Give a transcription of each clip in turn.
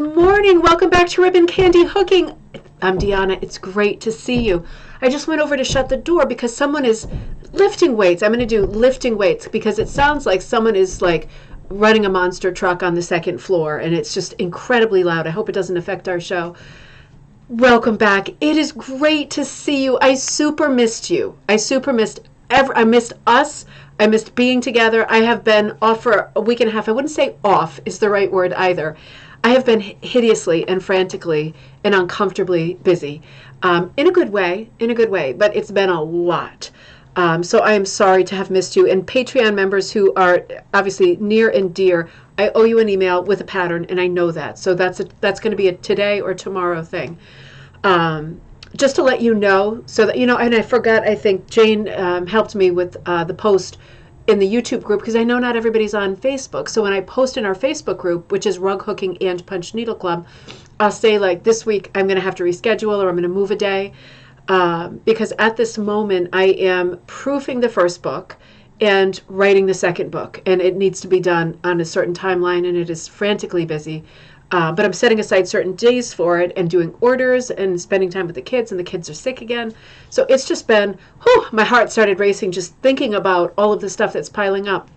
morning. Welcome back to Ribbon Candy Hooking. I'm Deanna. It's great to see you. I just went over to shut the door because someone is lifting weights. I'm going to do lifting weights because it sounds like someone is like running a monster truck on the second floor, and it's just incredibly loud. I hope it doesn't affect our show. Welcome back. It is great to see you. I super missed you. I missed us. I missed being together. I have been off for a week and a half. I wouldn't say off is the right word either. I have been hideously and frantically and uncomfortably busy, in a good way, but it's been a lot. So I am sorry to have missed you. And Patreon members who are obviously near and dear, I owe you an email with a pattern, and I know that. So that's going to be a today or tomorrow thing. Just to let you know, so that you know. And I forgot. I think Jane helped me with the post in the YouTube group, because I know not everybody's on Facebook. So when I post in our Facebook group, which is Rug Hooking and Punch Needle Club, I'll say like, this week I'm going to have to reschedule, or I'm going to move a day, because at this moment I am proofing the first book and writing the second book, and it needs to be done on a certain timeline, and it is frantically busy. But I'm setting aside certain days for it and doing orders and spending time with the kids, and the kids are sick again. So it's just been, my heart started racing just thinking about all of the stuff that's piling up.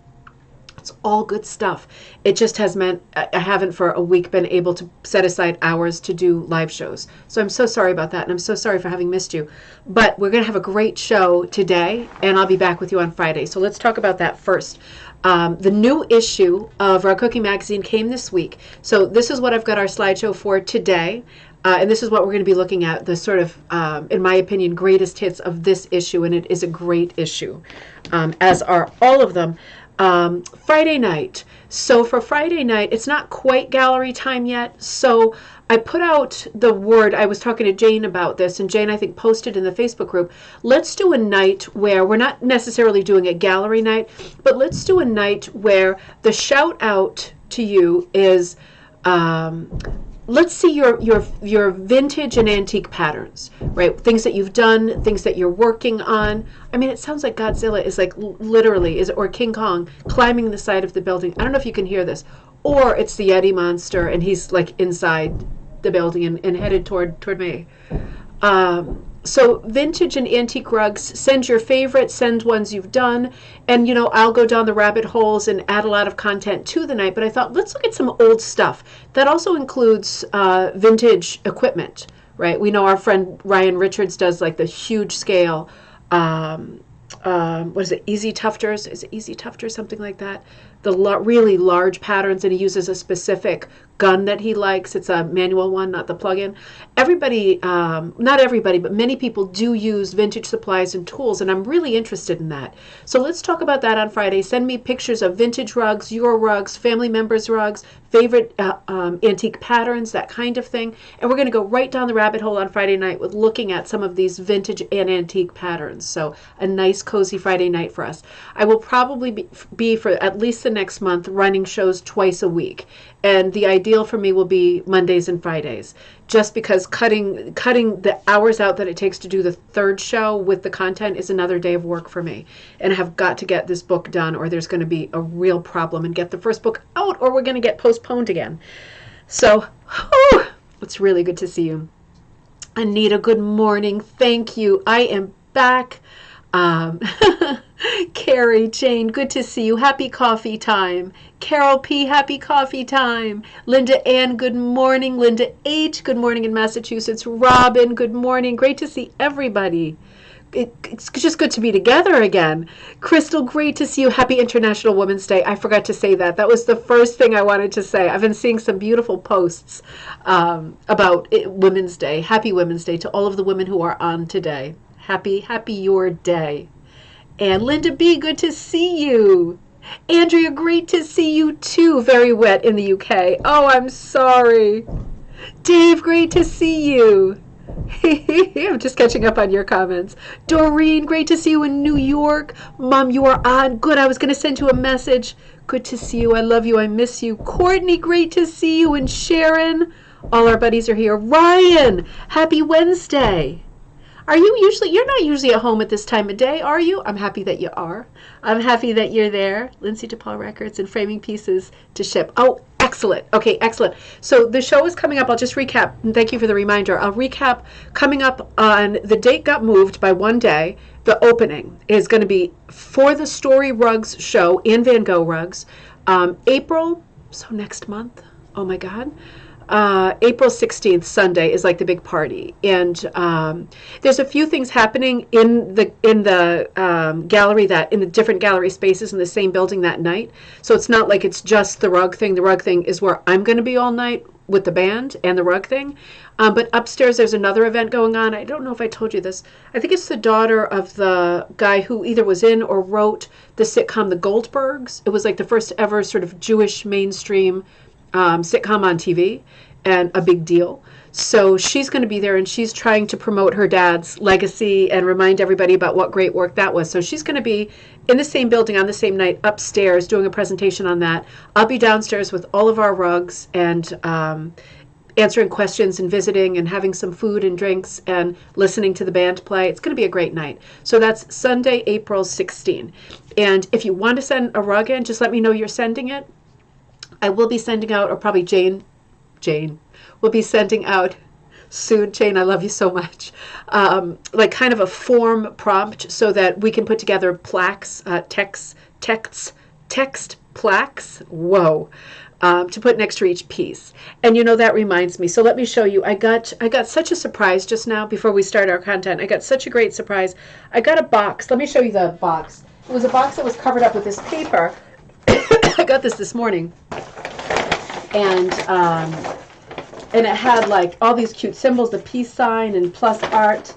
It's all good stuff. It just has meant I haven't for a week been able to set aside hours to do live shows. So I'm so sorry about that, and I'm so sorry for having missed you. But we're going to have a great show today, and I'll be back with you on Friday. So let's talk about that first. The new issue of Rug Cooking Magazine came this week. So this is what I've got our slideshow for today. And this is what we're going to be looking at, the sort of, in my opinion, greatest hits of this issue. And it is a great issue, as are all of them. Friday night. So for Friday night, it's not quite gallery time yet. So I put out the word. I was talking to Jane about this, and Jane, I think, posted in the Facebook group, let's do a night where we're not necessarily doing a gallery night, but let's do a night where the shout out to you is, let's see your vintage and antique patterns, right? Things that you've done, things that you're working on. I mean, it sounds like Godzilla is like literally, or King Kong climbing the side of the building. I don't know if you can hear this. Or it's the Yeti monster, and he's like inside the building and headed toward me. So vintage and antique rugs, send your favorites, send ones you've done. And, you know, I'll go down the rabbit holes and add a lot of content to the night. But I thought, let's look at some old stuff. That also includes vintage equipment, right? We know our friend Ryan Richards does like the huge scale, what is it, Easy Tufters? Is it Easy Tufters, something like that? The really large patterns, and he uses a specific gun that he likes. It's a manual one, not the plug-in. Everybody, not everybody, but many people do use vintage supplies and tools, and I'm really interested in that. So let's talk about that on Friday. Send me pictures of vintage rugs, your rugs, family members' rugs, favorite antique patterns, that kind of thing. And we're going to go right down the rabbit hole on Friday night with looking at some of these vintage and antique patterns. So a nice, cozy Friday night for us. I will probably be for at least the next month running shows twice a week. And the ideal for me will be Mondays and Fridays, just because cutting the hours out that it takes to do the third show with the content is another day of work for me. And I have got to get this book done, or there's going to be a real problem, and get the first book out, or we're going to get postponed again. So, it's really good to see you. Anita, good morning. Thank you. I am back. Carrie, Jane, good to see you. Happy coffee time. Carol P., happy coffee time. Linda Ann, good morning. Linda H., good morning in Massachusetts. Robin, good morning. Great to see everybody. It's just good to be together again. Crystal, great to see you. Happy International Women's Day. I forgot to say that. That was the first thing I wanted to say. I've been seeing some beautiful posts about Women's Day. Happy Women's Day to all of the women who are on today. Happy your day. And Linda B., good to see you. Andrea, great to see you too. Very wet in the UK. Oh, I'm sorry. Dave, great to see you. I'm just catching up on your comments. Doreen, great to see you in New York. Mom, you are on. Good, I was going to send you a message. Good to see you. I love you. I miss you. Courtney, great to see you. And Sharon, all our buddies are here. Ryan, happy Wednesday. You're not usually at home at this time of day, are you? I'm happy that you are. I'm happy that you're there. Lindsay DePaul Records and Framing Pieces to ship. Oh, excellent. Excellent. Okay, excellent. So the show is coming up. I'll just recap. And thank you for the reminder. I'll recap. Coming up on the date got moved by one day. The opening is going to be for the Story Rugs show and Van Gogh rugs. April, so next month. Oh my God. April 16th, Sunday, is like the big party, and there's a few things happening in the gallery, that in the different gallery spaces in the same building that night. So it's not like it's just the rug thing. The rug thing is where I'm going to be all night with the band and the rug thing. But upstairs there's another event going on. I don't know if I told you this. I think it's the daughter of the guy who either was in or wrote the sitcom The Goldbergs. It was like the first ever sort of Jewish mainstream sitcom on TV, and a big deal. So she's going to be there, and she's trying to promote her dad's legacy and remind everybody about what great work that was. So she's going to be in the same building on the same night upstairs doing a presentation on that. I'll be downstairs with all of our rugs and answering questions and visiting and having some food and drinks and listening to the band play. It's going to be a great night. So that's Sunday, April 16. And if you want to send a rug in, just let me know you're sending it. I will be sending out, or probably Jane will be sending out soon. Jane, I love you so much. Like kind of a form prompt so that we can put together plaques, text plaques. Whoa. To put next to each piece. And you know, that reminds me. So let me show you. I got such a surprise just now before we start our content. I got such a great surprise. I got a box. Let me show you the box. It was a box that was covered up with this paper. I got this morning, and it had like all these cute symbols, the peace sign and plus heart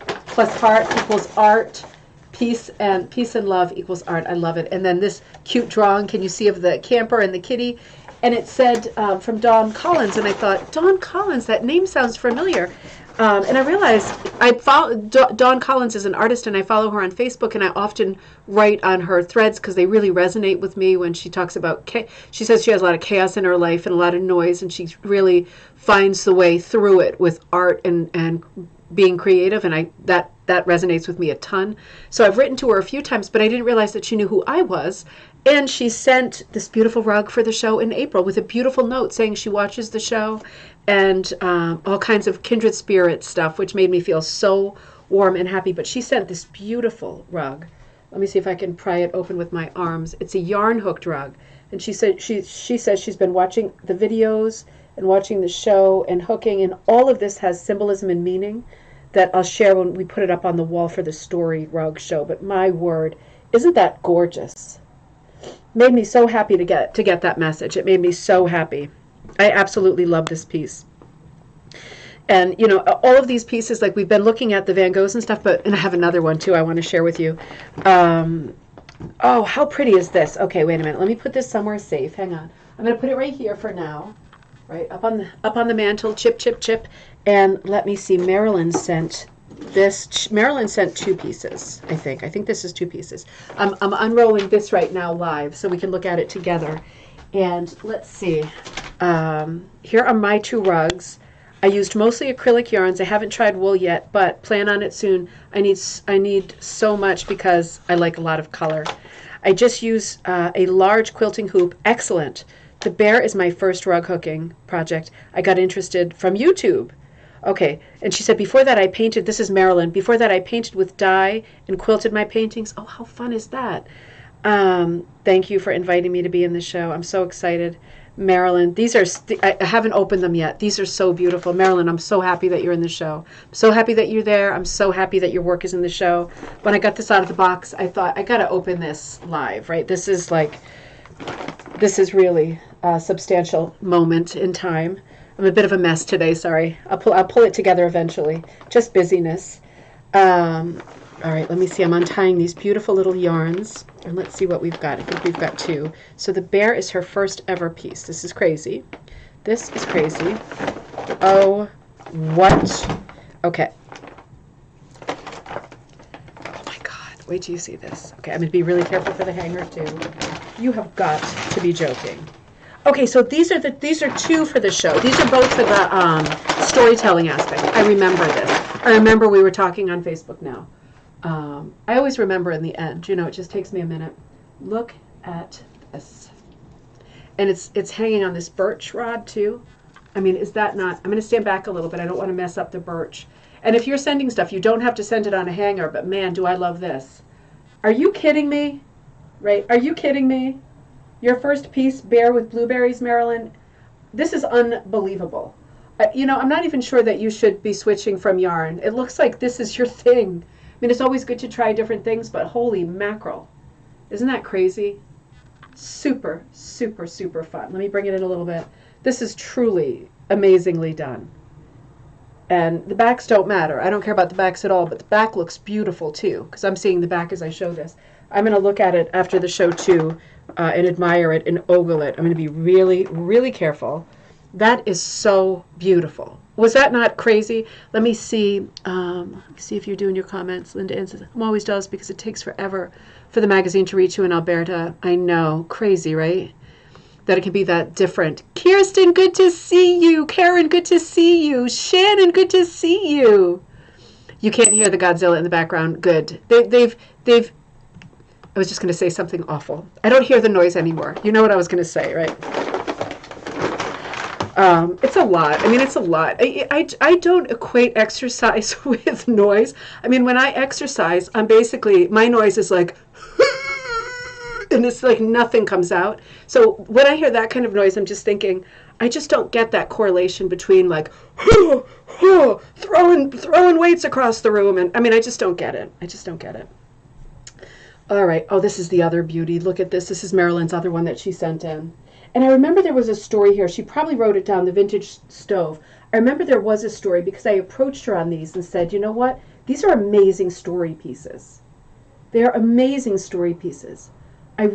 equals art, peace and love equals art. I love it. And then this cute drawing, can you see, of the camper and the kitty? And it said from Dawn Collins, and I thought, Dawn Collins, that name sounds familiar. And I realized I follow Dawn Collins is an artist, and I follow her on Facebook, and I often write on her threads because they really resonate with me when she talks about, she says she has a lot of chaos in her life and a lot of noise, and she really finds the way through it with art and being creative, and that resonates with me a ton. So I've written to her a few times, but I didn't realize that she knew who I was. And she sent this beautiful rug for the show in April with a beautiful note saying she watches the show and all kinds of kindred spirit stuff, which made me feel so warm and happy. But she sent this beautiful rug. Let me see if I can pry it open with my arms. It's a yarn hooked rug. And she said she says she's been watching the videos and watching the show and hooking, and all of this has symbolism and meaning that I'll share when we put it up on the wall for the Story Rug show. But my word, isn't that gorgeous? Made me so happy to get that message. It made me so happy. I absolutely love this piece. And you know, all of these pieces, like we've been looking at the Van Goghs and stuff, and I have another one too I want to share with you. Oh, how pretty is this? Okay, wait a minute. Let me put this somewhere safe. Hang on. I'm going to put it right here for now. Right up on the mantle, chip. And let me see. Marilyn sent this. Marilyn sent two pieces, I think. I think this is two pieces. I'm unrolling this right now live so we can look at it together. And let's see. Here are my two rugs. I used mostly acrylic yarns. I haven't tried wool yet, but plan on it soon. I need so much because I like a lot of color. I just use a large quilting hoop. Excellent. The bear is my first rug hooking project. I got interested from YouTube. Okay, and she said, before that I painted, this is Marilyn, before that I painted with dye and quilted my paintings. Oh, how fun is that? Thank you for inviting me to be in the show. I'm so excited. Marilyn, these are, I haven't opened them yet. These are so beautiful. Marilyn, I'm so happy that you're in the show. I'm so happy that you're there. I'm so happy that your work is in the show. When I got this out of the box, I thought, I got to open this live, right? This is really a substantial moment in time. I'm a bit of a mess today, sorry. I'll pull it together eventually. Just busyness. All right, let me see. I'm untying these beautiful little yarns, and let's see what we've got. I think we've got two. So the bear is her first ever piece. This is crazy. This is crazy. Oh, what? Okay. Oh my God, wait till you see this. Okay, I'm going to be really careful for the hanger too. You have got to be joking. Okay, so these are two for the show. These are both for the storytelling aspect. I remember this. I remember we were talking on Facebook now. I always remember in the end. You know, it just takes me a minute. Look at this. And it's hanging on this birch rod too. I mean, is that not, I'm going to stand back a little bit. I don't want to mess up the birch. And if you're sending stuff, you don't have to send it on a hanger, but man, do I love this. Are you kidding me? Right? Are you kidding me? Your first piece, Bear with Blueberries, Marilyn. This is unbelievable. You know, I'm not even sure that you should be switching from yarn. It looks like this is your thing. I mean, it's always good to try different things, but holy mackerel. Isn't that crazy? Super, super, super fun. Let me bring it in a little bit. This is truly amazingly done. And the backs don't matter. I don't care about the backs at all, but the back looks beautiful too, because I'm seeing the back as I show this. I'm going to look at it after the show too, and admire it and ogle it. I'm going to be really, really careful. That is so beautiful. Was that not crazy? Let me see. See if you're doing your comments. Linda Ann says, I'm always jealous because it takes forever for the magazine to reach you in Alberta. I know. Crazy, right? That it can be that different. Kirsten, good to see you. Karen, good to see you. Shannon, good to see you. You can't hear the Godzilla in the background. Good. They've I was just going to say something awful. I don't hear the noise anymore. You know what I was going to say, right? It's a lot. I mean, it's a lot. I don't equate exercise with noise. I mean, when I exercise, I'm basically, my noise is like, and it's like nothing comes out. So when I hear that kind of noise, I'm just thinking, I just don't get that correlation between like, throwing weights across the room. And I mean, I just don't get it. I just don't get it. All right. Oh, this is the other beauty. Look at this. This is Marilyn's other one that she sent in. And I remember there was a story here. She probably wrote it down, the vintage stove. I remember there was a story because I approached her on these and said, you know what? These are amazing story pieces. They are amazing story pieces. I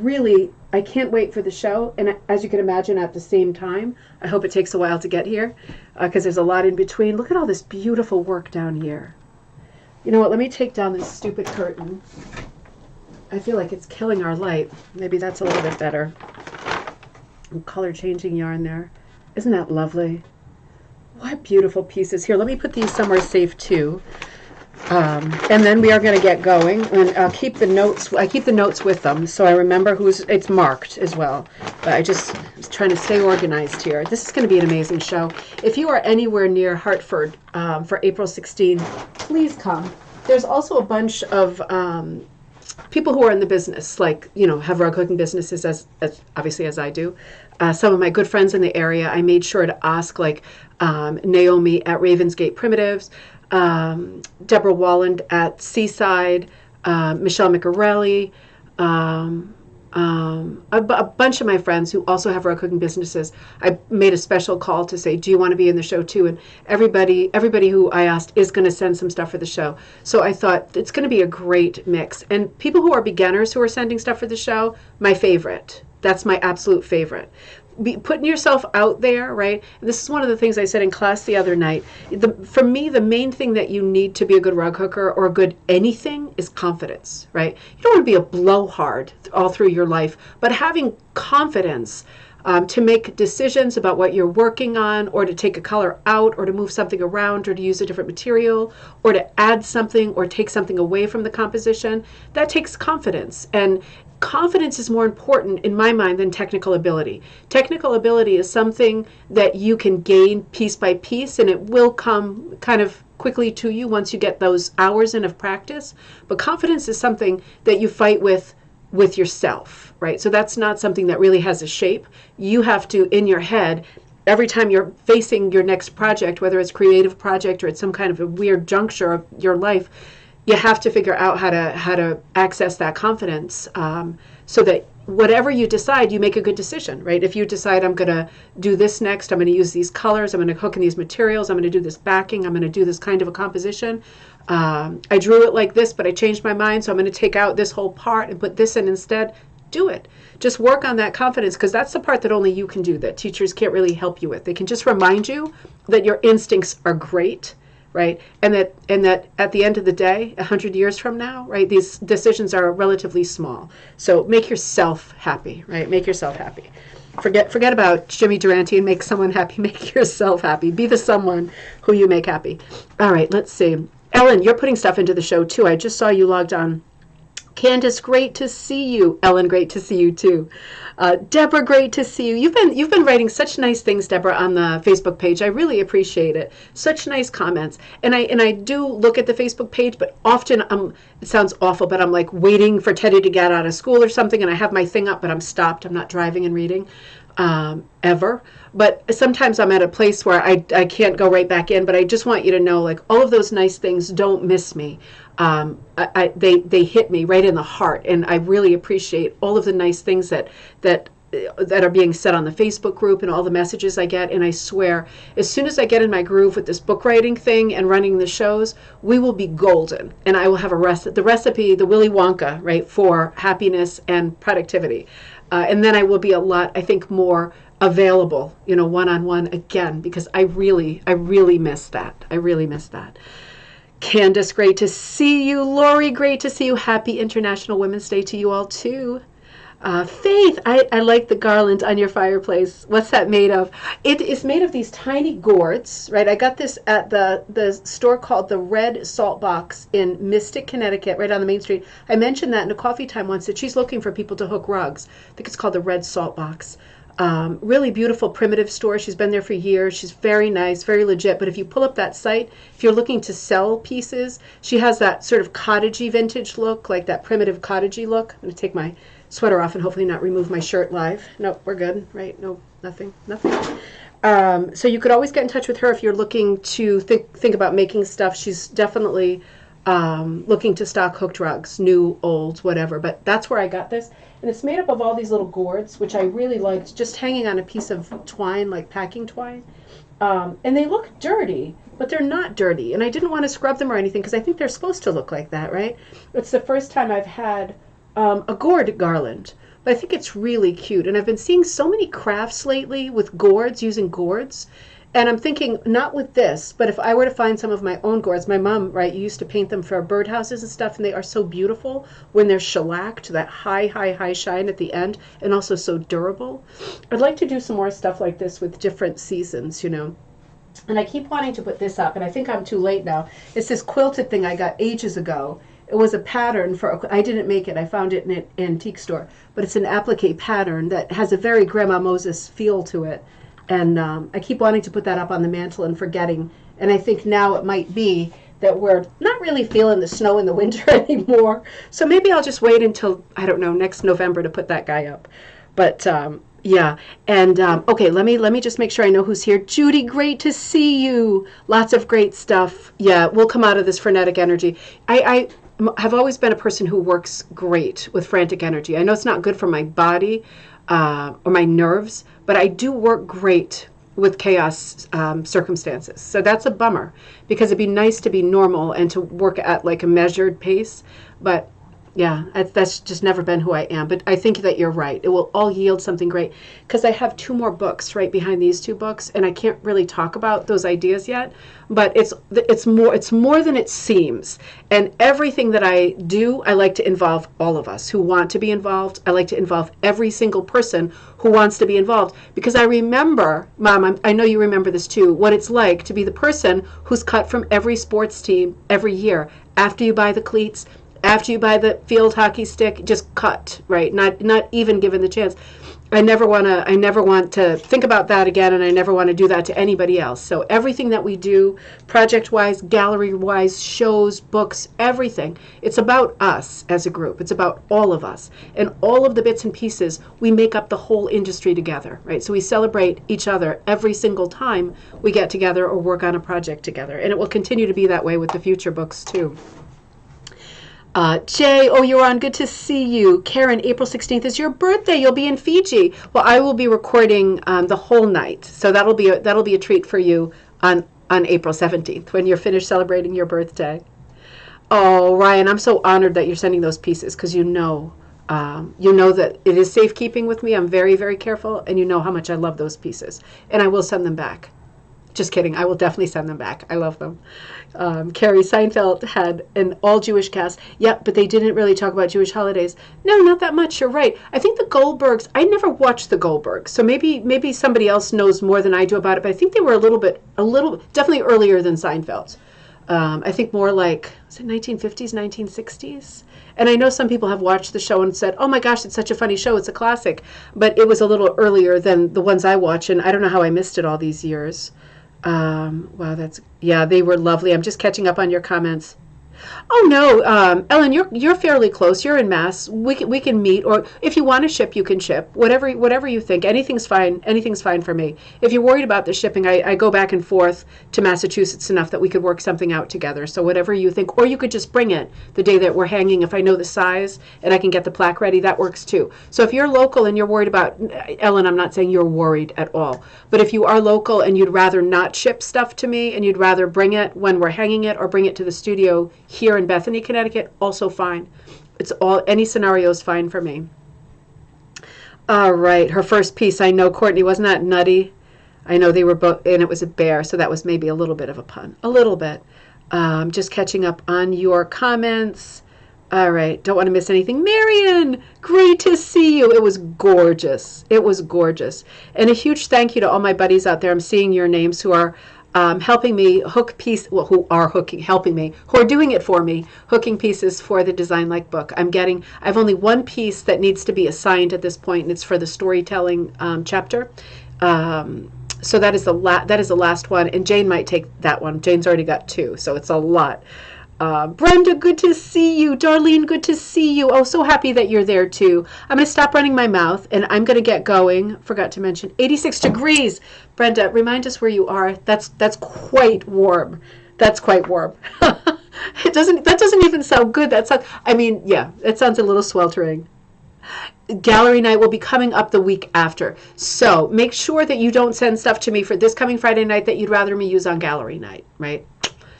can't wait for the show. And as you can imagine, at the same time, I hope it takes a while to get here because there's a lot in between. Look at all this beautiful work down here. You know what? Let me take down this stupid curtain. I feel like it's killing our light. Maybe that's a little bit better. Color changing yarn there. Isn't that lovely? What beautiful pieces. Here, let me put these somewhere safe too. And then we are going to get going, and I'll keep the notes. I keep the notes with them, so I remember it's marked as well. But I just was trying to stay organized here. This is going to be an amazing show. If you are anywhere near Hartford for April 16, please come. There's also a bunch of people who are in the business, like, you know, have rug hooking businesses as obviously as I do. Some of my good friends in the area, I made sure to ask, like Naomi at Ravensgate Primitives, Deborah Walland at Seaside, Michelle McArelli, a bunch of my friends who also have rug cooking businesses. I made a special call to say, do you want to be in the show too? And everybody who I asked is going to send some stuff for the show. So I thought it's going to be a great mix. And people who are beginners who are sending stuff for the show, my favorite. That's my absolute favorite. Putting yourself out there, right? And this is one of the things I said in class the other night. For me, the main thing that you need to be a good rug hooker or a good anything is confidence, right? You don't want to be a blowhard all through your life, but having confidence to make decisions about what you're working on, or to take a color out, or to move something around, or to use a different material, or to add something or take something away from the composition, that takes confidence. And confidence is more important in my mind than technical ability. Technical ability is something that you can gain piece by piece, and it will come kind of quickly to you once you get those hours in of practice. But confidence is something that you fight with yourself, right? So that's not something that really has a shape. You have to, in your head, every time you're facing your next project, whether it's a creative project or it's some kind of a weird juncture of your life, you have to figure out how to access that confidence, so that whatever you decide, you make a good decision, right? If you decide, I'm going to do this next, I'm going to use these colors, I'm going to hook in these materials, I'm going to do this backing, I'm going to do this kind of a composition. I drew it like this, but I changed my mind, so I'm going to take out this whole part and put this in instead. Do it. Just work on that confidence, because that's the part that only you can do, that teachers can't really help you with. They can just remind you that your instincts are great, right? And that at the end of the day, 100 years from now, right, these decisions are relatively small. So make yourself happy, right? Make yourself happy. Forget about Jimmy Durante and make someone happy. Make yourself happy. Be the someone who you make happy. All right, let's see. Ellen, you're putting stuff into the show too. I just saw you logged on Candace, great to see you. Ellen, great to see you too. Deborah, great to see you. You've been writing such nice things, Deborah, on the Facebook page. I really appreciate it. Such nice comments. And I do look at the Facebook page, but often it sounds awful, but I'm like waiting for Teddy to get out of school or something, and I have my thing up, but I'm stopped. I'm not driving and reading ever. But sometimes I'm at a place where I can't go right back in. But I just want you to know, like, all of those nice things don't miss me. They hit me right in the heart, and I really appreciate all of the nice things that are being said on the Facebook group and all the messages I get. And I swear, as soon as I get in my groove with this book writing thing and running the shows, we will be golden, and I will have the recipe, the Willy Wonka, right, for happiness and productivity. And then I will be a lot, I think, more available, one-on-one again, because I really miss that. I really miss that. Candace, great to see you. Lori, great to see you. Happy International Women's Day to you all, too. Faith, I like the garland on your fireplace. What's that made of? It is made of these tiny gourds, right? I got this at the store called the Red Salt Box in Mystic, Connecticut, right on the main street. I mentioned that in a coffee time once, that she's looking for people to hook rugs. I think it's called the Red Salt Box. Really beautiful, primitive store. She's been there for years. She's very nice, very legit. But if you pull up that site, if you're looking to sell pieces, she has that sort of cottagey vintage look, like that primitive cottagey look. I'm going to take my sweater off and hopefully not remove my shirt live. No, we're good, right? No, nothing. So you could always get in touch with her if you're looking to think about making stuff. She's definitely looking to stock hooked rugs, new, old, whatever. But that's where I got this. And it's made up of all these little gourds, which I really liked, just hanging on a piece of twine, like packing twine. And they look dirty, but they're not dirty. And I didn't want to scrub them or anything, because I think they're supposed to look like that, right? It's the first time I've had a gourd garland. But I think it's really cute. And I've been seeing so many crafts lately with gourds, using gourds. And I'm thinking, not with this, but if I were to find some of my own gourds, my mom, right, used to paint them for birdhouses and stuff, and they are so beautiful when they're shellacked, that high shine at the end, and also so durable. I'd like to do some more stuff like this with different seasons, And I keep wanting to put this up, and I think I'm too late now. It's this quilted thing I got ages ago. It was a pattern I didn't make it. I found it in an antique store, but it's an applique pattern that has a very Grandma Moses feel to it. And I keep wanting to put that up on the mantle and forgetting. And I think now it might be that we're not really feeling the snow in the winter anymore. So maybe I'll just wait until, I don't know, next November to put that guy up. But yeah. And okay, let me just make sure I know who's here. Judy, great to see you. Lots of great stuff. Yeah, we'll come out of this frenetic energy. I have always been a person who works great with frantic energy. I know it's not good for my body or my nerves, but I do work great with chaos circumstances. So that's a bummer, because it'd be nice to be normal and to work at like a measured pace. But yeah, that's just never been who I am. But I think that you're right. It will all yield something great, because I have 2 more books right behind these 2 books, and I can't really talk about those ideas yet. But it's more than it seems. And everything that I do, I like to involve all of us who want to be involved. I like to involve every single person who wants to be involved, because I remember, Mom, I know you remember this too, what it's like to be the person who's cut from every sports team every year. After you buy the cleats, after you buy the field hockey stick, just cut, right? Not even given the chance. I never want to think about that again, and I never want to do that to anybody else. So everything that we do, project-wise, gallery-wise, shows, books, everything, it's about us as a group. It's about all of us. And all of the bits and pieces, we make up the whole industry together, right? So we celebrate each other every single time we get together or work on a project together. And it will continue to be that way with the future books, too. Jay, oh, you're on. Good to see you. Karen, April 16th is your birthday. You'll be in Fiji. Well, I will be recording the whole night, so that'll be a treat for you on April 17th when you're finished celebrating your birthday. Oh, Ryan, I'm so honored that you're sending those pieces, because you know that it is safekeeping with me. I'm very, very careful, and you know how much I love those pieces, and I will send them back. Just kidding. I will definitely send them back. I love them. Carrie, Seinfeld had an all-Jewish cast. Yep, but they didn't really talk about Jewish holidays. No, not that much. You're right. I think the Goldbergs, I never watched the Goldbergs, so maybe somebody else knows more than I do about it, but I think they were a little, definitely earlier than Seinfeld. I think more like, was it 1950s, 1960s? And I know some people have watched the show and said, oh my gosh, it's such a funny show. It's a classic. But it was a little earlier than the ones I watch. And I don't know how I missed it all these years. Wow, yeah, they were lovely. I'm just catching up on your comments. Oh no, Ellen, you're fairly close. You're in Mass. We can meet, or if you want to ship, you can ship. Whatever you think. Anything's fine. Anything's fine for me. If you're worried about the shipping, I go back and forth to Massachusetts enough that we could work something out together. So whatever you think, or you could just bring it the day that we're hanging. If I know the size and I can get the plaque ready, that works too. So if you're local and you're worried about, Ellen, I'm not saying you're worried at all, but if you are local and you'd rather not ship stuff to me and you'd rather bring it when we're hanging it or bring it to the studio here in Bethany, Connecticut, also fine. Any scenario is fine for me. All right, her first piece, I know, Courtney, wasn't that nutty? I know they were both, and it was a bear, so that was maybe a little bit of a pun. A little bit. Just catching up on your comments. All right, don't want to miss anything. Marion, great to see you. It was gorgeous. It was gorgeous. And a huge thank you to all my buddies out there. I'm seeing your names who are helping me hook who are doing it for me, hooking pieces for the Design Like book. I've only one piece that needs to be assigned at this point, and it's for the storytelling chapter. So that is the last one, and Jane might take that one. Jane's already got two, so it's a lot. Brenda, good to see you. Darlene, good to see you. Oh, so happy that you're there too. I'm going to stop running my mouth and I'm going to get going. Forgot to mention 86 degrees. Brenda, remind us where you are. That's quite warm. That's quite warm. That doesn't even sound good. It sounds a little sweltering. Gallery night will be coming up the week after. So make sure that you don't send stuff to me for this coming Friday night that you'd rather me use on gallery night, right?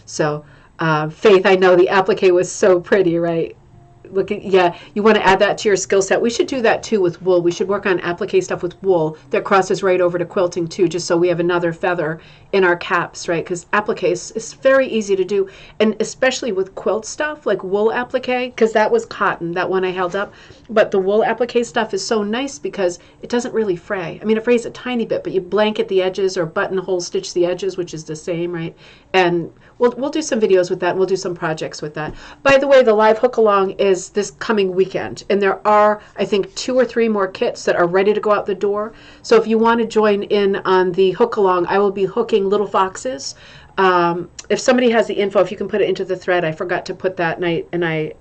So Faith, I know the applique was so pretty, right? Yeah, you want to add that to your skill set. We should do that too with wool. We should work on applique stuff with wool that crosses right over to quilting too, just so we have another feather in our caps, right? Because applique is very easy to do, and especially with quilt stuff like wool applique, because that was cotton, that one I held up. But the wool applique stuff is so nice because it doesn't really fray. I mean, it frays a tiny bit, but you blanket the edges or buttonhole stitch the edges, which is the same, right? And we'll do some videos with that. And we'll do some projects with that. By the way, the live hook along is this coming weekend, and there are, I think, 2 or 3 more kits that are ready to go out the door. So if you want to join in on the hook along, I will be hooking little foxes. If somebody has the info, if you can put it into the thread. I forgot to put that night, and I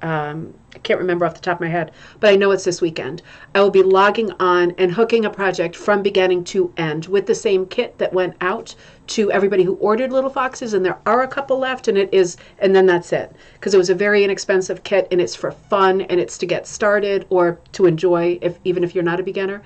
can't remember off the top of my head, but I know it's this weekend. I will be logging on and hooking a project from beginning to end with the same kit that went out to everybody who ordered little foxes, and there are a couple left, and then that's it, because it was a very inexpensive kit, and it's for fun, and it's to get started or to enjoy, even if you're not a beginner.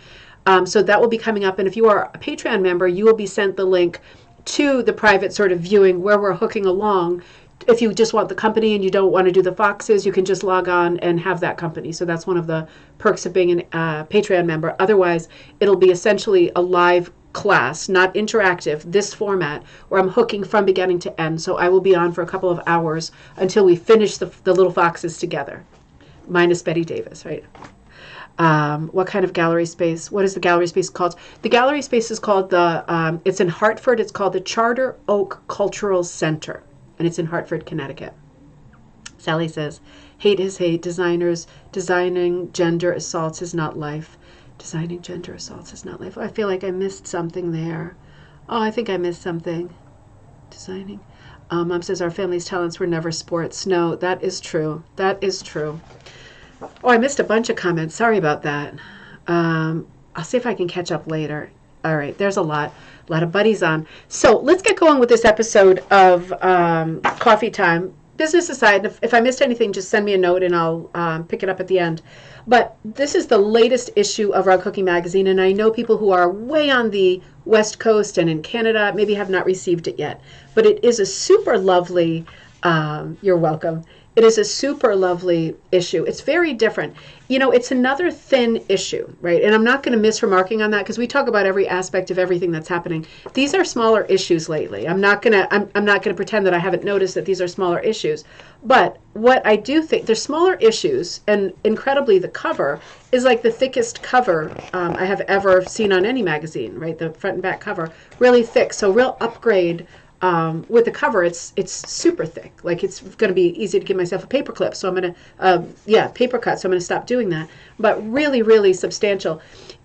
So that will be coming up, and if you are a Patreon member, you will be sent the link to the private sort of viewing where we're hooking along. If you just want the company and you don't want to do the foxes, you can just log on and have that company. So that's one of the perks of being a Patreon member. Otherwise, it'll be essentially a live class, not interactive, this format, where I'm hooking from beginning to end. So I will be on for a couple of hours until we finish the little foxes together, minus Betty Davis, right? What kind of gallery space? What is the gallery space called? The gallery space is called it's in Hartford. It's called the Charter Oak Cultural Center, and it's in Hartford, Connecticut. Sally says, hate is hate. Designing gender assaults is not life. Designing gender assaults is not life. I feel like I missed something there. Oh, I think I missed something. Designing. Mom says our family's talents were never sports. No, that is true. That is true. Oh, I missed a bunch of comments. Sorry about that. I'll see if I can catch up later. All right, there's a lot of buddies on. So let's get going with this episode of Coffee Time. Business aside, if I missed anything, just send me a note and I'll pick it up at the end. But this is the latest issue of Rug Cooking Magazine, and I know people who are way on the West Coast and in Canada maybe have not received it yet. But it is a super lovely, you're welcome. It is a super lovely issue. It's very different. You know, it's another thin issue, right? And I'm not going to miss remarking on that because we talk about every aspect of everything that's happening. These are smaller issues lately. I'm not going to pretend that I haven't noticed that these are smaller issues. But what I do think, they're smaller issues, and incredibly the cover is like the thickest cover I have ever seen on any magazine, right? The front and back cover, really thick. So real upgrade with the cover, it's super thick. Like it's going to be easy to give myself a paper clip. So I'm going to, paper cut. So I'm going to stop doing that. But really, really substantial.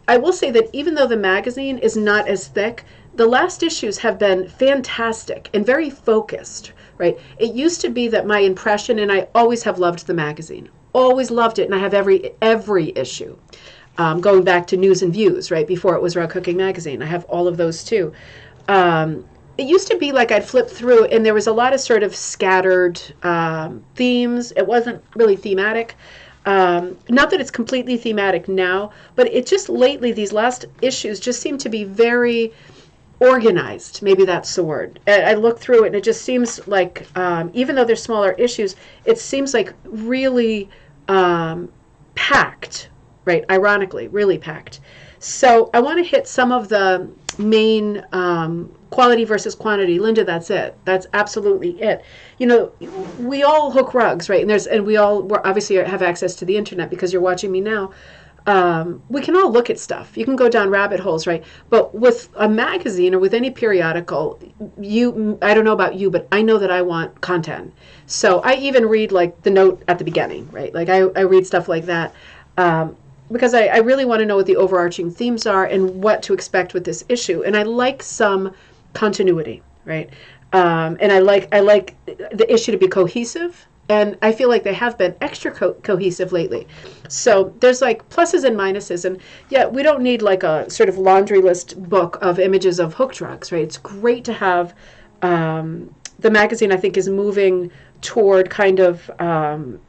I will say that even though the magazine is not as thick, the last issues have been fantastic and very focused, right? It used to be that my impression, and I always have loved the magazine, always loved it, and I have every issue. Going back to News and Views, right, before it was Rug Cooking Magazine. I have all of those too. It used to be like I'd flip through and there was a lot of sort of scattered themes. It wasn't really thematic. Not that it's completely thematic now, but it just lately, these last issues just seem to be very organized. Maybe that's the word. I look through it and it just seems like, even though they're smaller issues, it seems like really packed, right? Ironically, really packed. So I want to hit some of the main quality versus quantity. Linda, that's it. That's absolutely it. You know, we all hook rugs, right? And we obviously have access to the internet because you're watching me now. We can all look at stuff. You can go down rabbit holes, right? But with a magazine or with any periodical, I don't know about you, but I know that I want content. So I even read like the note at the beginning, right? Like I read stuff like that. Because I really want to know what the overarching themes are and what to expect with this issue. And I like some continuity, right? And I like the issue to be cohesive. And I feel like they have been extra cohesive lately. So there's like pluses and minuses. And yeah, we don't need like a sort of laundry list book of images of hooked rugs, right? It's great to have, the magazine I think is moving toward kind of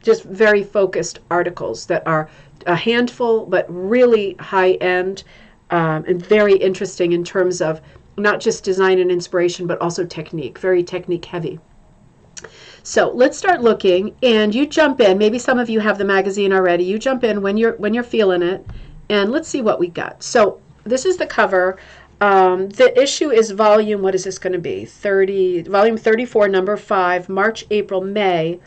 just very focused articles that are a handful, but really high end and very interesting in terms of not just design and inspiration, but also technique, very technique heavy. So let's start looking, and you jump in. Maybe some of you have the magazine already. You jump in when you're feeling it, and let's see what we got. So this is the cover. The issue is volume, what is this going to be? Volume 34, number 5, March, April, May,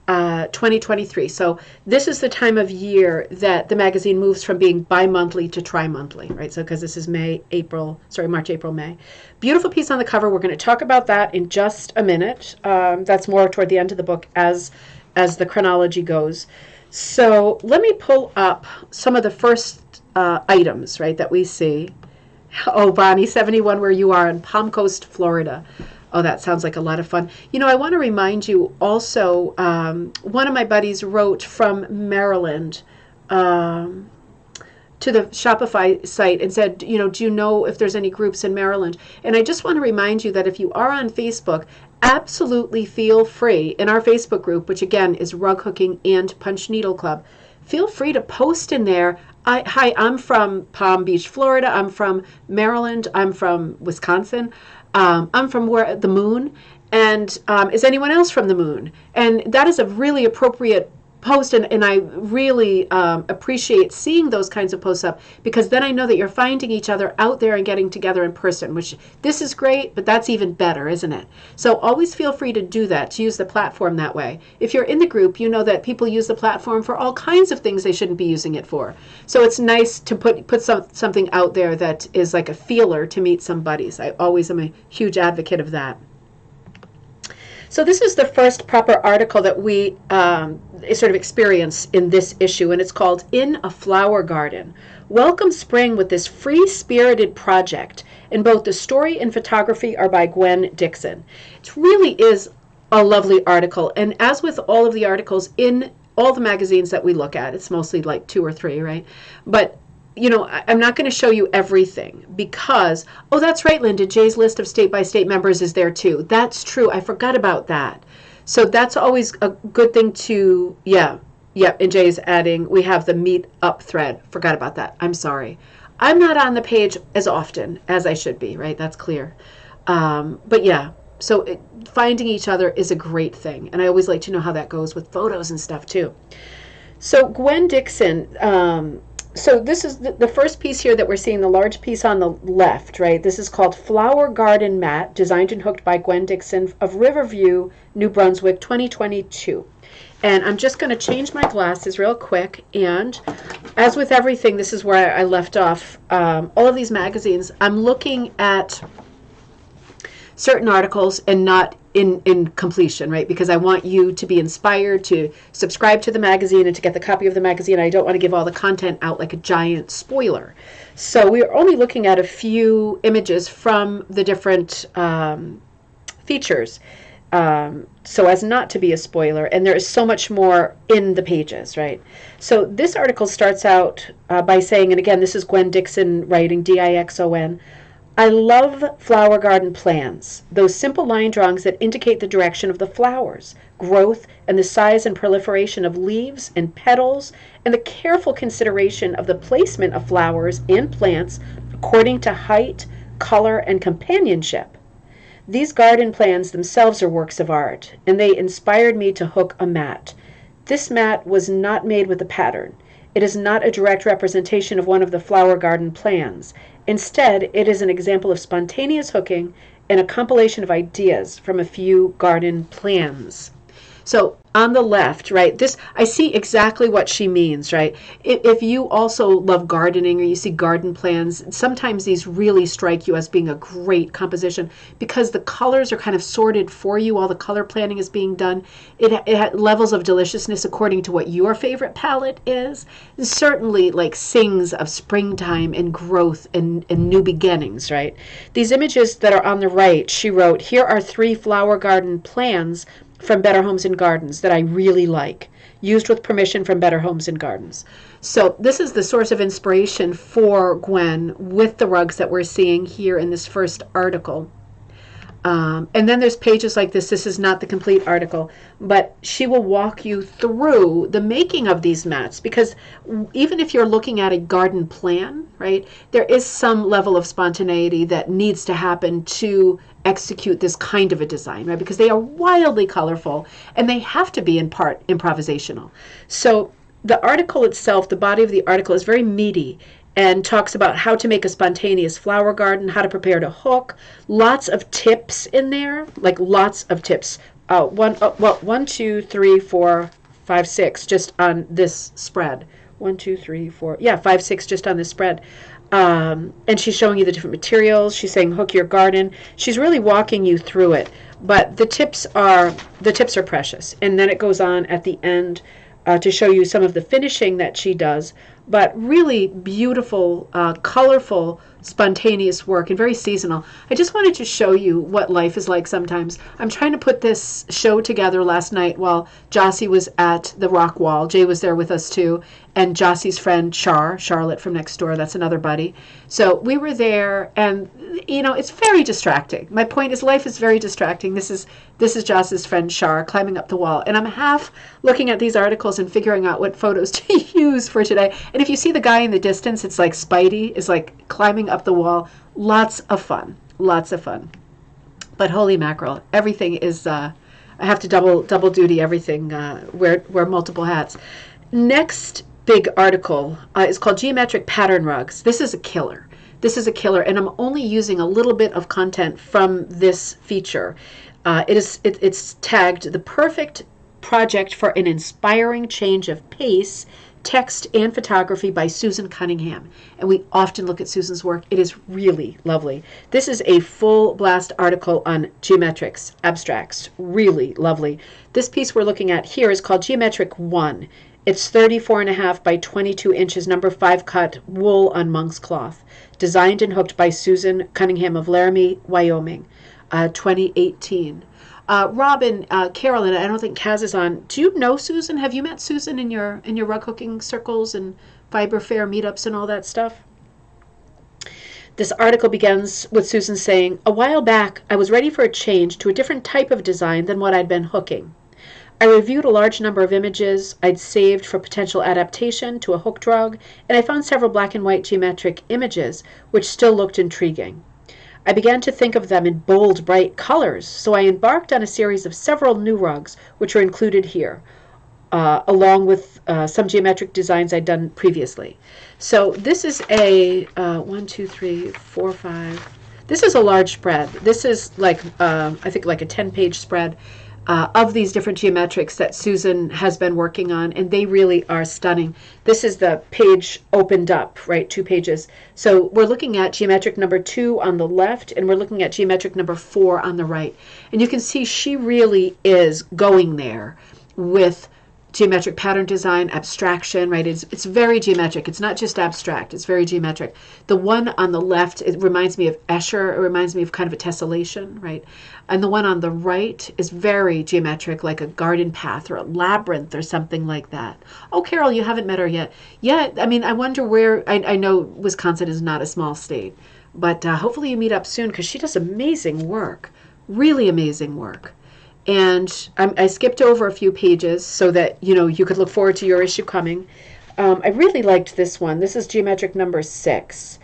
2023. So this is the time of year that the magazine moves from being bi-monthly to tri-monthly, right? So because this is March, April, May. Beautiful piece on the cover. We're going to talk about that in just a minute. That's more toward the end of the book as the chronology goes. So let me pull up some of the first items, right, that we see. Oh, Bonnie, 71, where you are in Palm Coast, Florida. Oh, that sounds like a lot of fun. You know, I want to remind you also, one of my buddies wrote from Maryland to the Shopify site and said, you know, do you know if there's any groups in Maryland? And I just want to remind you that if you are on Facebook, absolutely feel free in our Facebook group, which again is Rug Hooking and Punch Needle Club. Feel free to post in there. Hi, I'm from Palm Beach, Florida. I'm from Maryland. I'm from Wisconsin. I'm from the moon. And is anyone else from the moon? And that is a really appropriate post. And I really appreciate seeing those kinds of posts up, because then I know that you're finding each other out there and getting together in person, which this is great, but that's even better, isn't it? So always feel free to do that, to use the platform that way. If you're in the group, you know that people use the platform for all kinds of things they shouldn't be using it for. So it's nice to put something out there that is like a feeler to meet some buddies. I always am a huge advocate of that. So this is the first proper article that we sort of experience in this issue, and it's called In a Flower Garden. Welcome spring with this free-spirited project, and both the story and photography are by Gwen Dixon. It really is a lovely article, and as with all of the articles in all the magazines that we look at, it's mostly like 2 or 3, right? But you know, I'm not going to show you everything because, oh, that's right, Linda, Jay's list of state-by-state members is there too. That's true. I forgot about that. So that's always a good thing to, yeah, and Jay's adding, we have the meet up thread. Forgot about that. I'm sorry. I'm not on the page as often as I should be, right? That's clear. But yeah, so finding each other is a great thing. And I always like to know how that goes with photos and stuff too. So Gwen Dixon, so this is the first piece here that we're seeing, the large piece on the left, right? This is called Flower Garden Mat, designed and hooked by Gwen Dixon of Riverview, New Brunswick, 2022. And I'm just going to change my glasses real quick. And as with everything, this is where I left off. All of these magazines, I'm looking at certain articles and not in completion, right? Because I want you to be inspired to subscribe to the magazine and to get the copy of the magazine. I don't want to give all the content out like a giant spoiler. So we are only looking at a few images from the different features, so as not to be a spoiler. And there is so much more in the pages, right? So this article starts out by saying, and again, this is Gwen Dixon writing, Dixon, I love flower garden plans, those simple line drawings that indicate the direction of the flowers, growth, and the size and proliferation of leaves and petals, and the careful consideration of the placement of flowers and plants according to height, color, and companionship. These garden plans themselves are works of art, and they inspired me to hook a mat. This mat was not made with a pattern. It is not a direct representation of one of the flower garden plans. Instead, it is an example of spontaneous hooking and a compilation of ideas from a few garden plans. So on the left, right, this, I see exactly what she means, right? If you also love gardening or you see garden plans, sometimes these really strike you as being a great composition because the colors are kind of sorted for you while the color planning is being done. It has levels of deliciousness according to what your favorite palette is. And certainly like sings of springtime and growth and new beginnings, right? These images that are on the right, she wrote, here are 3 flower garden plans from Better Homes and Gardens that I really like, used with permission from Better Homes and Gardens. So this is the source of inspiration for Gwen with the rugs that we're seeing here in this first article. And then there's pages like this. This is not the complete article, but she will walk you through the making of these mats, because even if you're looking at a garden plan, right, there is some level of spontaneity that needs to happen to execute this kind of a design, right? Because they are wildly colorful and they have to be in part improvisational. So the article itself, the body of the article is very meaty and talks about how to make a spontaneous flower garden, how to prepare to hook, lots of tips in there, like lots of tips. 1, 2, 3, 4, 5, 6, just on this spread. 1, 2, 3, 4, yeah, 5, 6 just on this spread. And she's showing you the different materials. She's saying hook your garden. She's really walking you through it. But the tips are precious. And then it goes on at the end to show you some of the finishing that she does. But really beautiful, colorful, spontaneous work and very seasonal. I just wanted to show you what life is like sometimes. I'm trying to put this show together last night while Jossie was at the Rock Wall. Jay was there with us too. And Jossie's friend Charlotte from next door, that's another buddy. So we were there, and you know, it's very distracting. My point is, life is very distracting. This is Jossie's friend Char climbing up the wall, and I'm half looking at these articles and figuring out what photos to use for today. And if you see the guy in the distance, it's like Spidey is like climbing up the wall. Lots of fun, lots of fun. But holy mackerel, everything is. I have to double duty everything. Wear multiple hats. Next big article is called Geometric Pattern Rugs. This is a killer. This is a killer, and I'm only using a little bit of content from this feature. It's tagged the perfect project for an inspiring change of pace, text and photography by Susan Cunningham. And we often look at Susan's work. It is really lovely. This is a full blast article on geometrics, abstracts, really lovely. This piece we're looking at here is called Geometric 1. It's 34.5 by 22 inches, number 5 cut, wool on monk's cloth. Designed and hooked by Susan Cunningham of Laramie, Wyoming, 2018. Robin, Carolyn, I don't think Kaz is on. Do you know Susan? Have you met Susan in your rug hooking circles and fiber fair meetups and all that stuff? This article begins with Susan saying, a while back, I was ready for a change to a different type of design than what I'd been hooking. I reviewed a large number of images I'd saved for potential adaptation to a hooked rug, and I found several black and white geometric images which still looked intriguing. I began to think of them in bold, bright colors, so I embarked on a series of several new rugs, which are included here, along with some geometric designs I'd done previously. So this is a 1, 2, 3, 4, 5. This is a large spread. This is like, I think like a 10-page spread. of these different geometrics that Susan has been working on, and they really are stunning. This is the page opened up, right? 2 pages. So we're looking at geometric number 2 on the left, and we're looking at geometric number 4 on the right. And you can see she really is going there with geometric pattern design, abstraction, right? It's very geometric. It's not just abstract. It's very geometric. The one on the left, it reminds me of Escher. It reminds me of kind of a tessellation, right? And the one on the right is very geometric, like a garden path or a labyrinth or something like that. Oh, Carol, you haven't met her yet. Yeah, I mean, I wonder where, I know Wisconsin is not a small state, but hopefully you meet up soon because she does amazing work, really amazing work. And I skipped over a few pages so that, you know, you could look forward to your issue coming. I really liked this one. This is geometric number 6.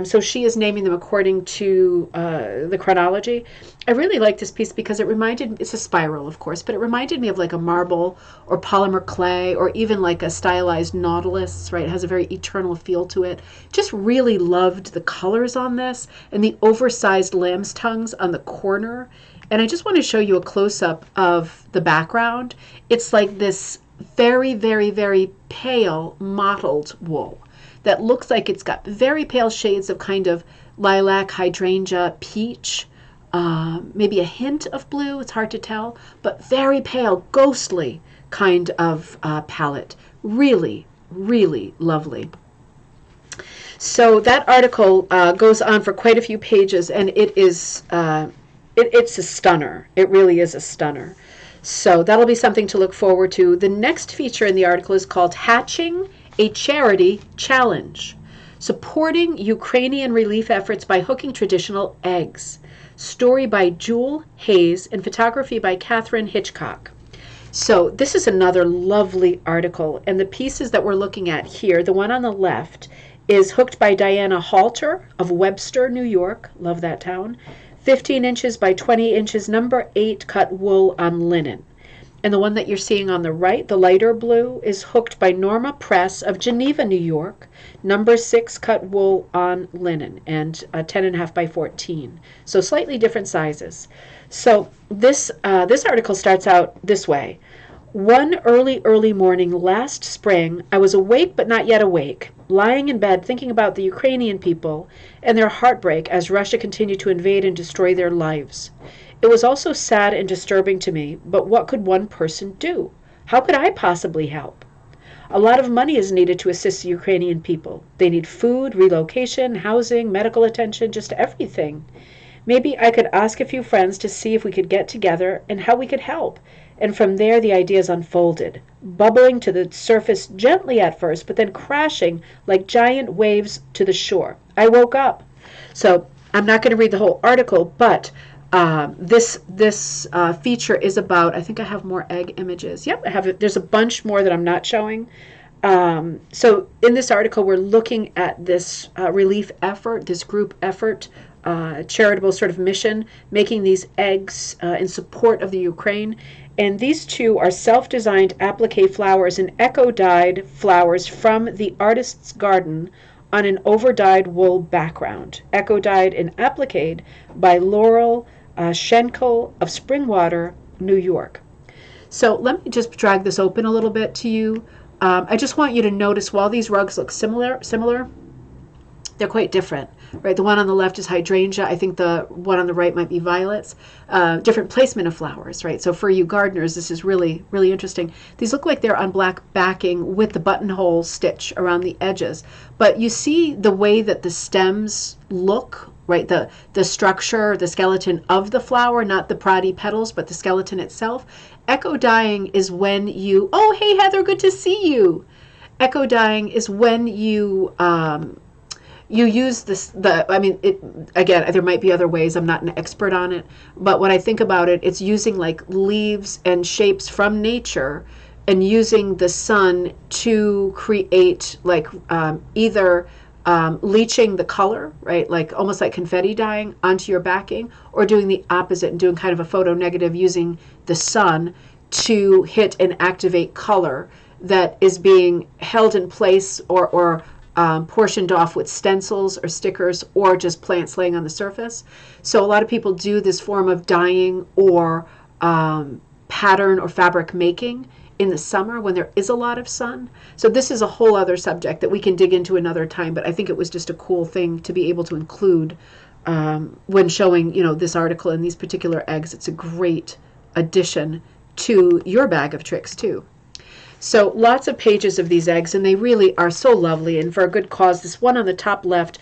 So she is naming them according to the chronology. I really like this piece because it reminded, it's a spiral, of course, but it reminded me of like a marble or polymer clay or even like a stylized nautilus, right? It has a very eternal feel to it. Just really loved the colors on this and the oversized lamb's tongues on the corner. And I just want to show you a close-up of the background. It's like this very, very, very pale mottled wool that looks like it's got very pale shades of kind of lilac, hydrangea, peach, maybe a hint of blue. It's hard to tell, but very pale, ghostly kind of palette. Really, really lovely. So that article goes on for quite a few pages, and it is... It's a stunner. It really is a stunner. So that'll be something to look forward to. The next feature in the article is called Hatching a Charity Challenge, Supporting Ukrainian Relief Efforts by Hooking Traditional Eggs. Story by Jewel Hayes and photography by Catherine Hitchcock. So this is another lovely article. And the pieces that we're looking at here, the one on the left, is hooked by Diana Halter of Webster, New York. Love that town. 15 inches by 20 inches, number 8 cut wool on linen. And the one that you're seeing on the right, the lighter blue, is hooked by Norma Press of Geneva, New York, number 6 cut wool on linen, and 10.5 by 14. So slightly different sizes. So this article starts out this way. One early morning last spring, I was awake but not yet awake, lying in bed thinking about the Ukrainian people and their heartbreak as Russia continued to invade and destroy their lives. It was also sad and disturbing to me, but what could one person do? How could I possibly help? A lot of money is needed to assist the Ukrainian people. They need food, relocation, housing, medical attention, just everything. Maybe I could ask a few friends to see if we could get together and how we could help. And from there, the ideas unfolded, bubbling to the surface gently at first, but then crashing like giant waves to the shore. I woke up. So I'm not going to read the whole article, but this feature is about, I think I have more egg images. Yep, I have it. There's a bunch more that I'm not showing. So in this article, we're looking at this relief effort, this group effort, charitable sort of mission, making these eggs in support of the Ukraine. And these two are self-designed applique flowers and echo-dyed flowers from the artist's garden on an over-dyed wool background. Echo-dyed and appliqued by Laurel Schenkel of Springwater, New York. So let me just drag this open a little bit to you. I just want you to notice while these rugs look similar, they're quite different, right? The one on the left is hydrangea. I think the one on the right might be violets. Different placement of flowers, right? So for you gardeners, this is really, really interesting. These look like they're on black backing with the buttonhole stitch around the edges. But you see the way that the stems look, right? The structure, the skeleton of the flower, not the proddy petals, but the skeleton itself. Echo dyeing is when you, oh, hey, Heather, good to see you. Echo dyeing is when you use this, again, there might be other ways. I'm not an expert on it. But when I think about it, it's using like leaves and shapes from nature and using the sun to create like either leaching the color, right? Like almost like confetti dyeing onto your backing, or doing the opposite and doing kind of a photo negative using the sun to hit and activate color that is being held in place or portioned off with stencils or stickers or just plants laying on the surface. So a lot of people do this form of dyeing or pattern or fabric making in the summer when there is a lot of sun. So this is a whole other subject that we can dig into another time, but I think it was just a cool thing to be able to include when showing, you know, this article and these particular eggs. It's a great addition to your bag of tricks too. So lots of pages of these eggs, and they really are so lovely and for a good cause. This one on the top left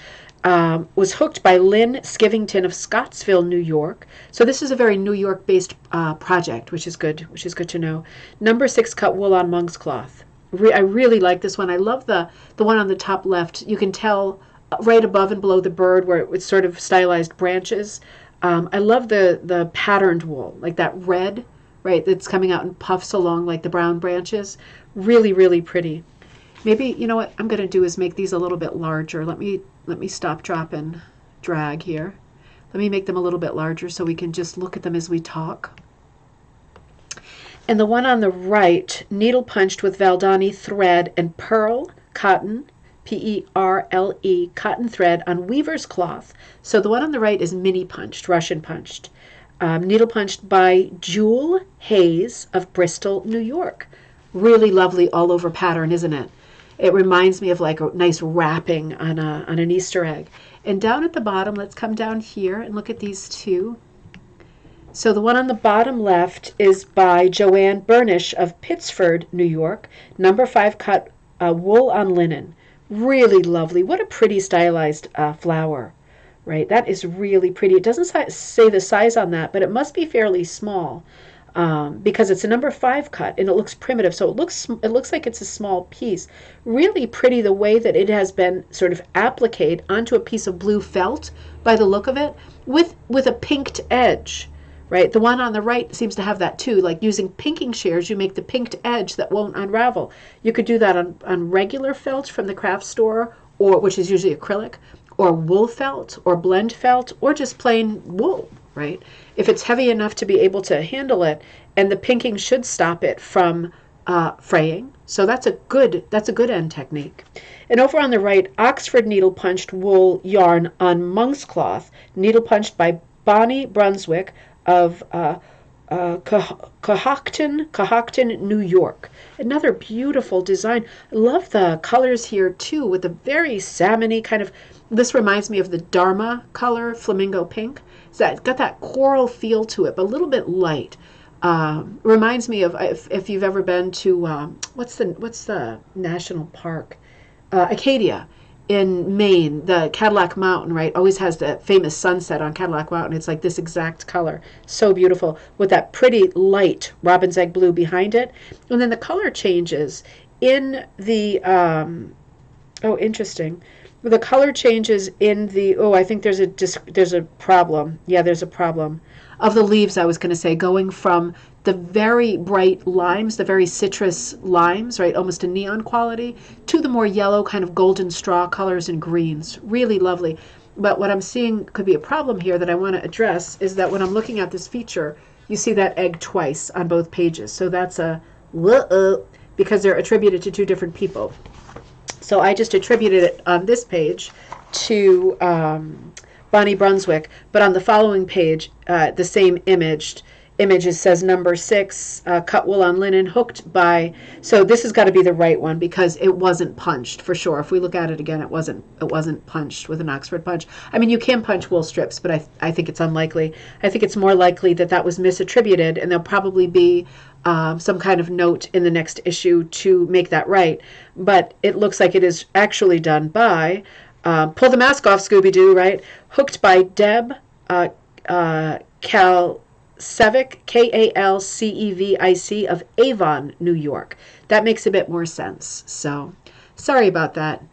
was hooked by Lynn Skivington of Scottsville, New York. So this is a very New York-based project, which is good to know. Number 6 cut wool on monk's cloth. I really like this one. I love the one on the top left. You can tell right above and below the bird where it's sort of stylized branches. I love the patterned wool, like that red, right, that's coming out in puffs along like the brown branches. Really, really pretty. Maybe, you know what I'm going to do is make these a little bit larger. Let me stop, drop, and drag here. Let me make them a little bit larger so we can just look at them as we talk. And the one on the right, needle punched with Valdani thread and pearl cotton, P-E-R-L-E, cotton thread on weaver's cloth. So the one on the right is mini punched, Russian punched. Needle punched by Jewel Hayes of Bristol, New York. Really lovely all over pattern, isn't it? It reminds me of like a nice wrapping on an Easter egg. And down at the bottom, let's come down here and look at these two. So the one on the bottom left is by Joanne Burnish of Pittsford, New York. Number 5 cut wool on linen. Really lovely. What a pretty stylized flower, right? That is really pretty. It doesn't say the size on that, but it must be fairly small. Because it's a number 5 cut and it looks primitive, so it looks like it's a small piece. Really pretty the way that it has been sort of appliqued onto a piece of blue felt by the look of it, with a pinked edge, right? The one on the right seems to have that too. Like using pinking shears, you make the pinked edge that won't unravel. You could do that on regular felt from the craft store, or which is usually acrylic, or wool felt, or blend felt, or just plain wool. Right? If it's heavy enough to be able to handle it, and the pinking should stop it from fraying. So that's a good end technique. And over on the right, Oxford needle punched wool yarn on monk's cloth, needle punched by Bonnie Brunswick of Cohocton, New York. Another beautiful design. I love the colors here too, with a very salmony kind of. This reminds me of the Dharma color, flamingo pink. So it's got that coral feel to it, but a little bit light. Reminds me of if you've ever been to what's the national park, Acadia in Maine, the Cadillac Mountain, right? Always has the famous sunset on Cadillac Mountain. It's like this exact color, so beautiful, with that pretty light robin's egg blue behind it, and then the color changes in the. Oh, interesting. The color changes in the, I think there's a problem. Yeah, there's a problem. Of the leaves, I was going to say, going from the very bright limes, the very citrus limes, right, almost a neon quality, to the more yellow kind of golden straw colors and greens. Really lovely. But what I'm seeing could be a problem here that I want to address is that when I'm looking at this feature, you see that egg twice on both pages. So that's a because they're attributed to two different people. So I just attributed it on this page to Bonnie Brunswick, but on the following page, the same image says number 6, cut wool on linen, hooked by. So this has got to be the right one because it wasn't punched for sure. If we look at it again, it wasn't punched with an Oxford punch. I mean, you can punch wool strips, but I think it's unlikely. I think it's more likely that was misattributed, and there'll probably be some kind of note in the next issue to make that right. But it looks like it is actually done by, pull the mask off, Scooby-Doo, right? Hooked by Deb Kalcevic, Kalcevic of Avon, New York. That makes a bit more sense. So sorry about that.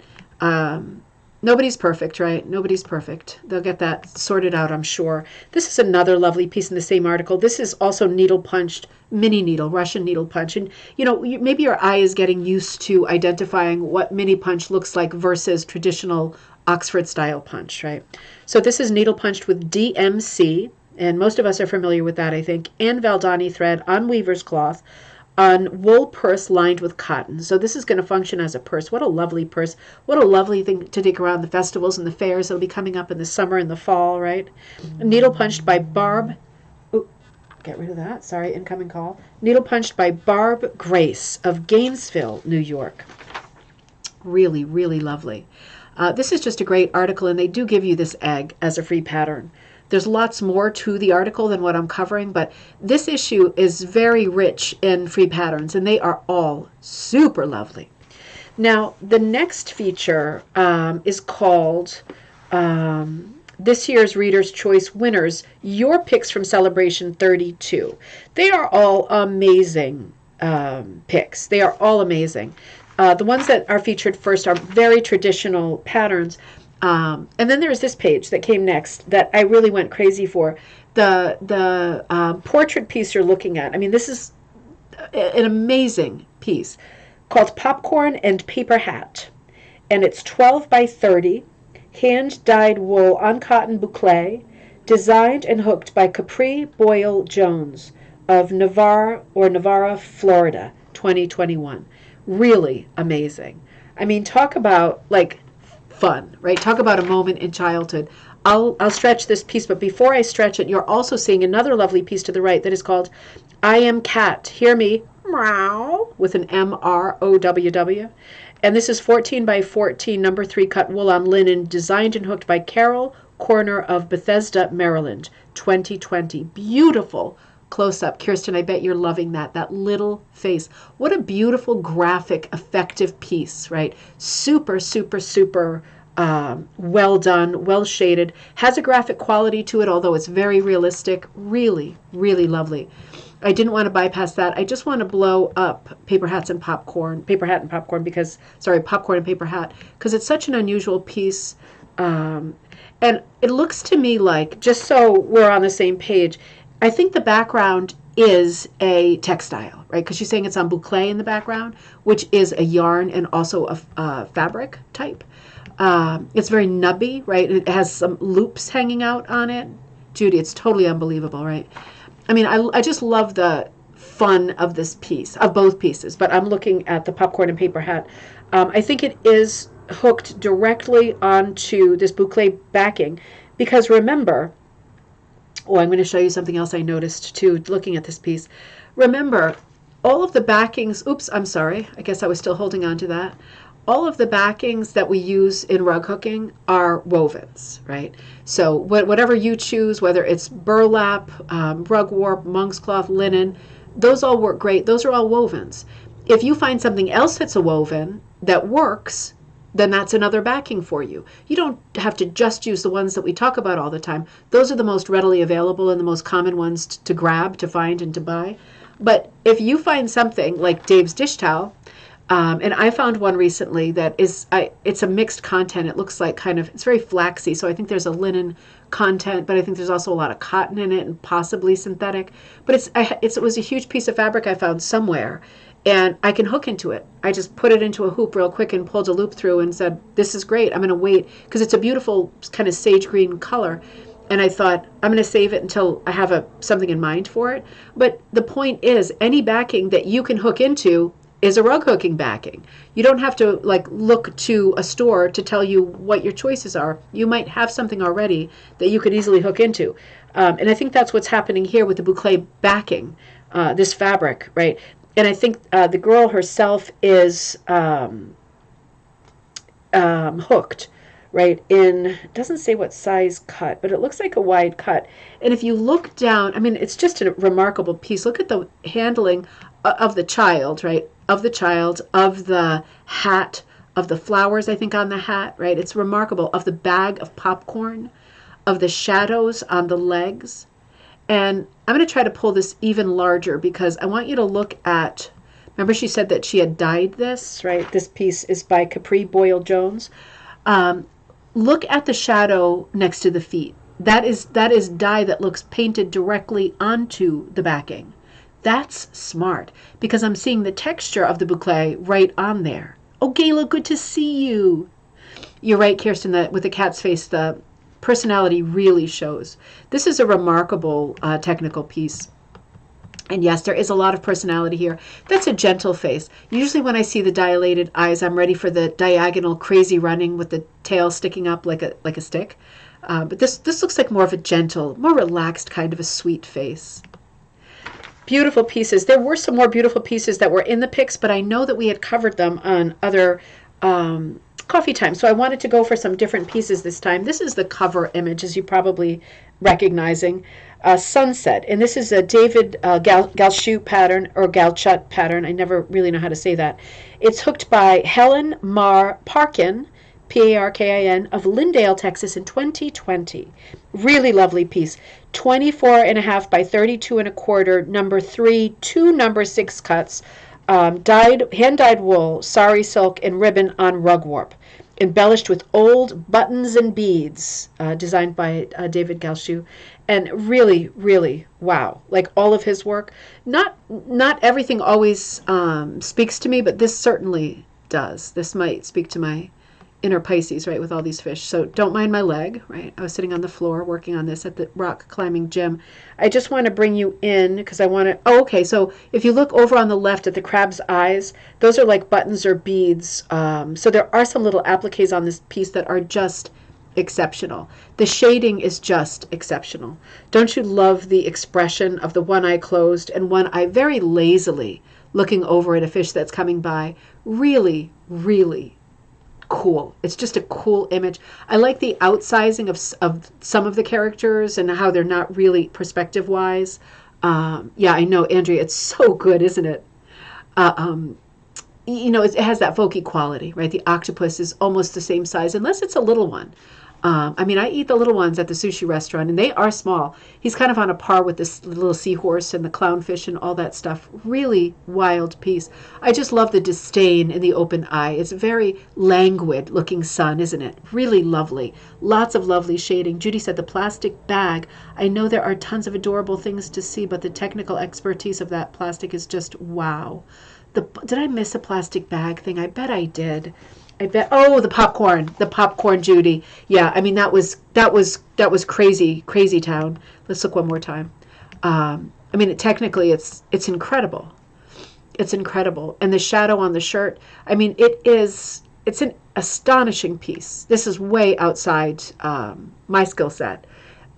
Nobody's perfect, right? Nobody's perfect. They'll get that sorted out, I'm sure. This is another lovely piece in the same article. This is also needle punched, mini needle, Russian needle punch. And, you know, maybe your eye is getting used to identifying what mini punch looks like versus traditional Oxford style punch, right? So this is needle punched with DMC, and most of us are familiar with that, I think, and Valdani thread on weaver's cloth, on wool purse lined with cotton. So this is going to function as a purse. What a lovely purse. What a lovely thing to take around the festivals and the fairs that'll be coming up in the summer and the fall, right? Needle punched by Barb get rid of that. Sorry, incoming call. Needle punched by Barb Grace of Gainesville, New York. Really, really lovely. This is just a great article, and they do give you this egg as a free pattern. There's lots more to the article than what I'm covering, but this issue is very rich in free patterns, and they are all super lovely. Now, the next feature is called this year's Reader's Choice Winners, Your Picks from Celebration 32. They are all amazing picks. They are all amazing. The ones that are featured first are very traditional patterns. And then there's this page that came next that I really went crazy for. The portrait piece you're looking at. I mean, this is an amazing piece called Popcorn and Paper Hat. And it's 12 by 30, hand-dyed wool on cotton boucle, designed and hooked by Capri Boyle Jones of Navarra, Florida, 2021. Really amazing. I mean, talk about like fun, right? Talk about a moment in childhood. I'll stretch this piece, but before I stretch it, you're also seeing another lovely piece to the right that is called I Am Cat, Hear Me, Meow, with an MROWW. And this is 14 by 14, number 3 cut wool on linen, designed and hooked by Carol Corner of Bethesda, Maryland, 2020. Beautiful close up. Kirsten, I bet you're loving that little face. What a beautiful, graphic, effective piece, right? Super, super, super well done, well shaded. Has a graphic quality to it, although it's very realistic. Really, really lovely. I didn't want to bypass that. I just want to blow up Paper Hat and Popcorn because, sorry, Popcorn and Paper Hat, because it's such an unusual piece. And it looks to me like, just so we're on the same page, I think the background is a textile, right? Because she's saying it's on boucle in the background, which is a yarn and also a fabric type. It's very nubby, right? It has some loops hanging out on it. Judy, it's totally unbelievable, right? I mean, I just love the fun of this piece, of both pieces, but I'm looking at the Popcorn and Paper Hat. I think it is hooked directly onto this boucle backing because remember, oh, I'm going to show you something else I noticed too, looking at this piece. Remember, all of the backings, oops, I'm sorry, I guess I was still holding on to that. All of the backings that we use in rug hooking are wovens, right? So whatever you choose, whether it's burlap, rug warp, monk's cloth, linen, those all work great. Those are all wovens. If you find something else that's a woven that works, then that's another backing for you. You don't have to just use the ones that we talk about all the time. Those are the most readily available and the most common ones to grab, to find, and to buy. But if you find something like Dave's dish towel, and I found one recently that is, it's a mixed content. It looks like kind of, it's very flaxy, so I think there's a linen content, but I think there's also a lot of cotton in it and possibly synthetic. But it was a huge piece of fabric I found somewhere, and I can hook into it. I just put it into a hoop real quick and pulled a loop through and said, this is great. I'm going to wait, because it's a beautiful kind of sage green color. And I thought, I'm going to save it until I have something in mind for it. But the point is, any backing that you can hook into is a rug hooking backing. You don't have to like look to a store to tell you what your choices are. You might have something already that you could easily hook into. And I think that's what's happening here with the boucle backing, this fabric, right? And I think the girl herself is hooked, right? It doesn't say what size cut, but it looks like a wide cut. And if you look down, I mean, it's just a remarkable piece. Look at the handling of the child, right? Of the child, of the hat, of the flowers, I think, on the hat, right? It's remarkable. Of the bag of popcorn, of the shadows on the legs. And I'm going to try to pull this even larger because I want you to look at, remember she said that she had dyed this, right? This piece is by Capri Boyle Jones. Look at the shadow next to the feet. That is dye that looks painted directly onto the backing. That's smart because I'm seeing the texture of the boucle right on there. Oh, Gayla, good to see you. You're right, Kirsten, that with the cat's face, the personality really shows. This is a remarkable technical piece. And yes, there is a lot of personality here. That's a gentle face. Usually when I see the dilated eyes, I'm ready for the diagonal crazy running with the tail sticking up like a stick. But this looks like more of a gentle, more relaxed kind of a sweet face. Beautiful pieces. There were some more beautiful pieces that were in the picks, but I know that we had covered them on other coffee time. So I wanted to go for some different pieces this time. This is the cover image, as you probably recognizing. Sunset. And this is a David Galchut pattern, or Galchut pattern. I never really know how to say that. It's hooked by Helen Mar Parkin, Parkin, of Lindale, Texas in 2020. Really lovely piece. 24.5 by 32.25, number 3, 2 number 6 cuts, hand-dyed wool, sari silk, and ribbon on rug warp. Embellished with old buttons and beads, designed by David Galchut. And really, really, wow. Like all of his work. Not everything always speaks to me, but this certainly does. This might speak to my inner Pisces, right, with all these fish. So don't mind my leg, right? I was sitting on the floor working on this at the rock climbing gym. I just want to bring you in because I want to, oh, okay, so if you look over on the left at the crab's eyes, those are like buttons or beads. So there are some little appliques on this piece that are just exceptional. The shading is just exceptional. Don't you love the expression of the one eye closed and one eye very lazily looking over at a fish that's coming by? Really, really cool. It's just a cool image. I like the outsizing of some of the characters and how they're not really perspective wise. Yeah, I know, Andrea, it's so good, isn't it? You know, it has that folky quality, right? The octopus is almost the same size, unless it's a little one. I mean, I eat the little ones at the sushi restaurant, and they are small. He's kind of on a par with this little seahorse and the clownfish and all that stuff. Really wild piece. I just love the disdain in the open eye. It's a very languid looking sun, isn't it? Really lovely. Lots of lovely shading. Judy said the plastic bag. I know there are tons of adorable things to see, but the technical expertise of that plastic is just wow. Did I miss a plastic bag thing? I bet I did. I bet. Oh, the popcorn, Judy. Yeah, I mean that was crazy town. Let's look one more time. I mean, technically, it's incredible. It's incredible, and the shadow on the shirt. I mean, it's an astonishing piece. This is way outside my skill set,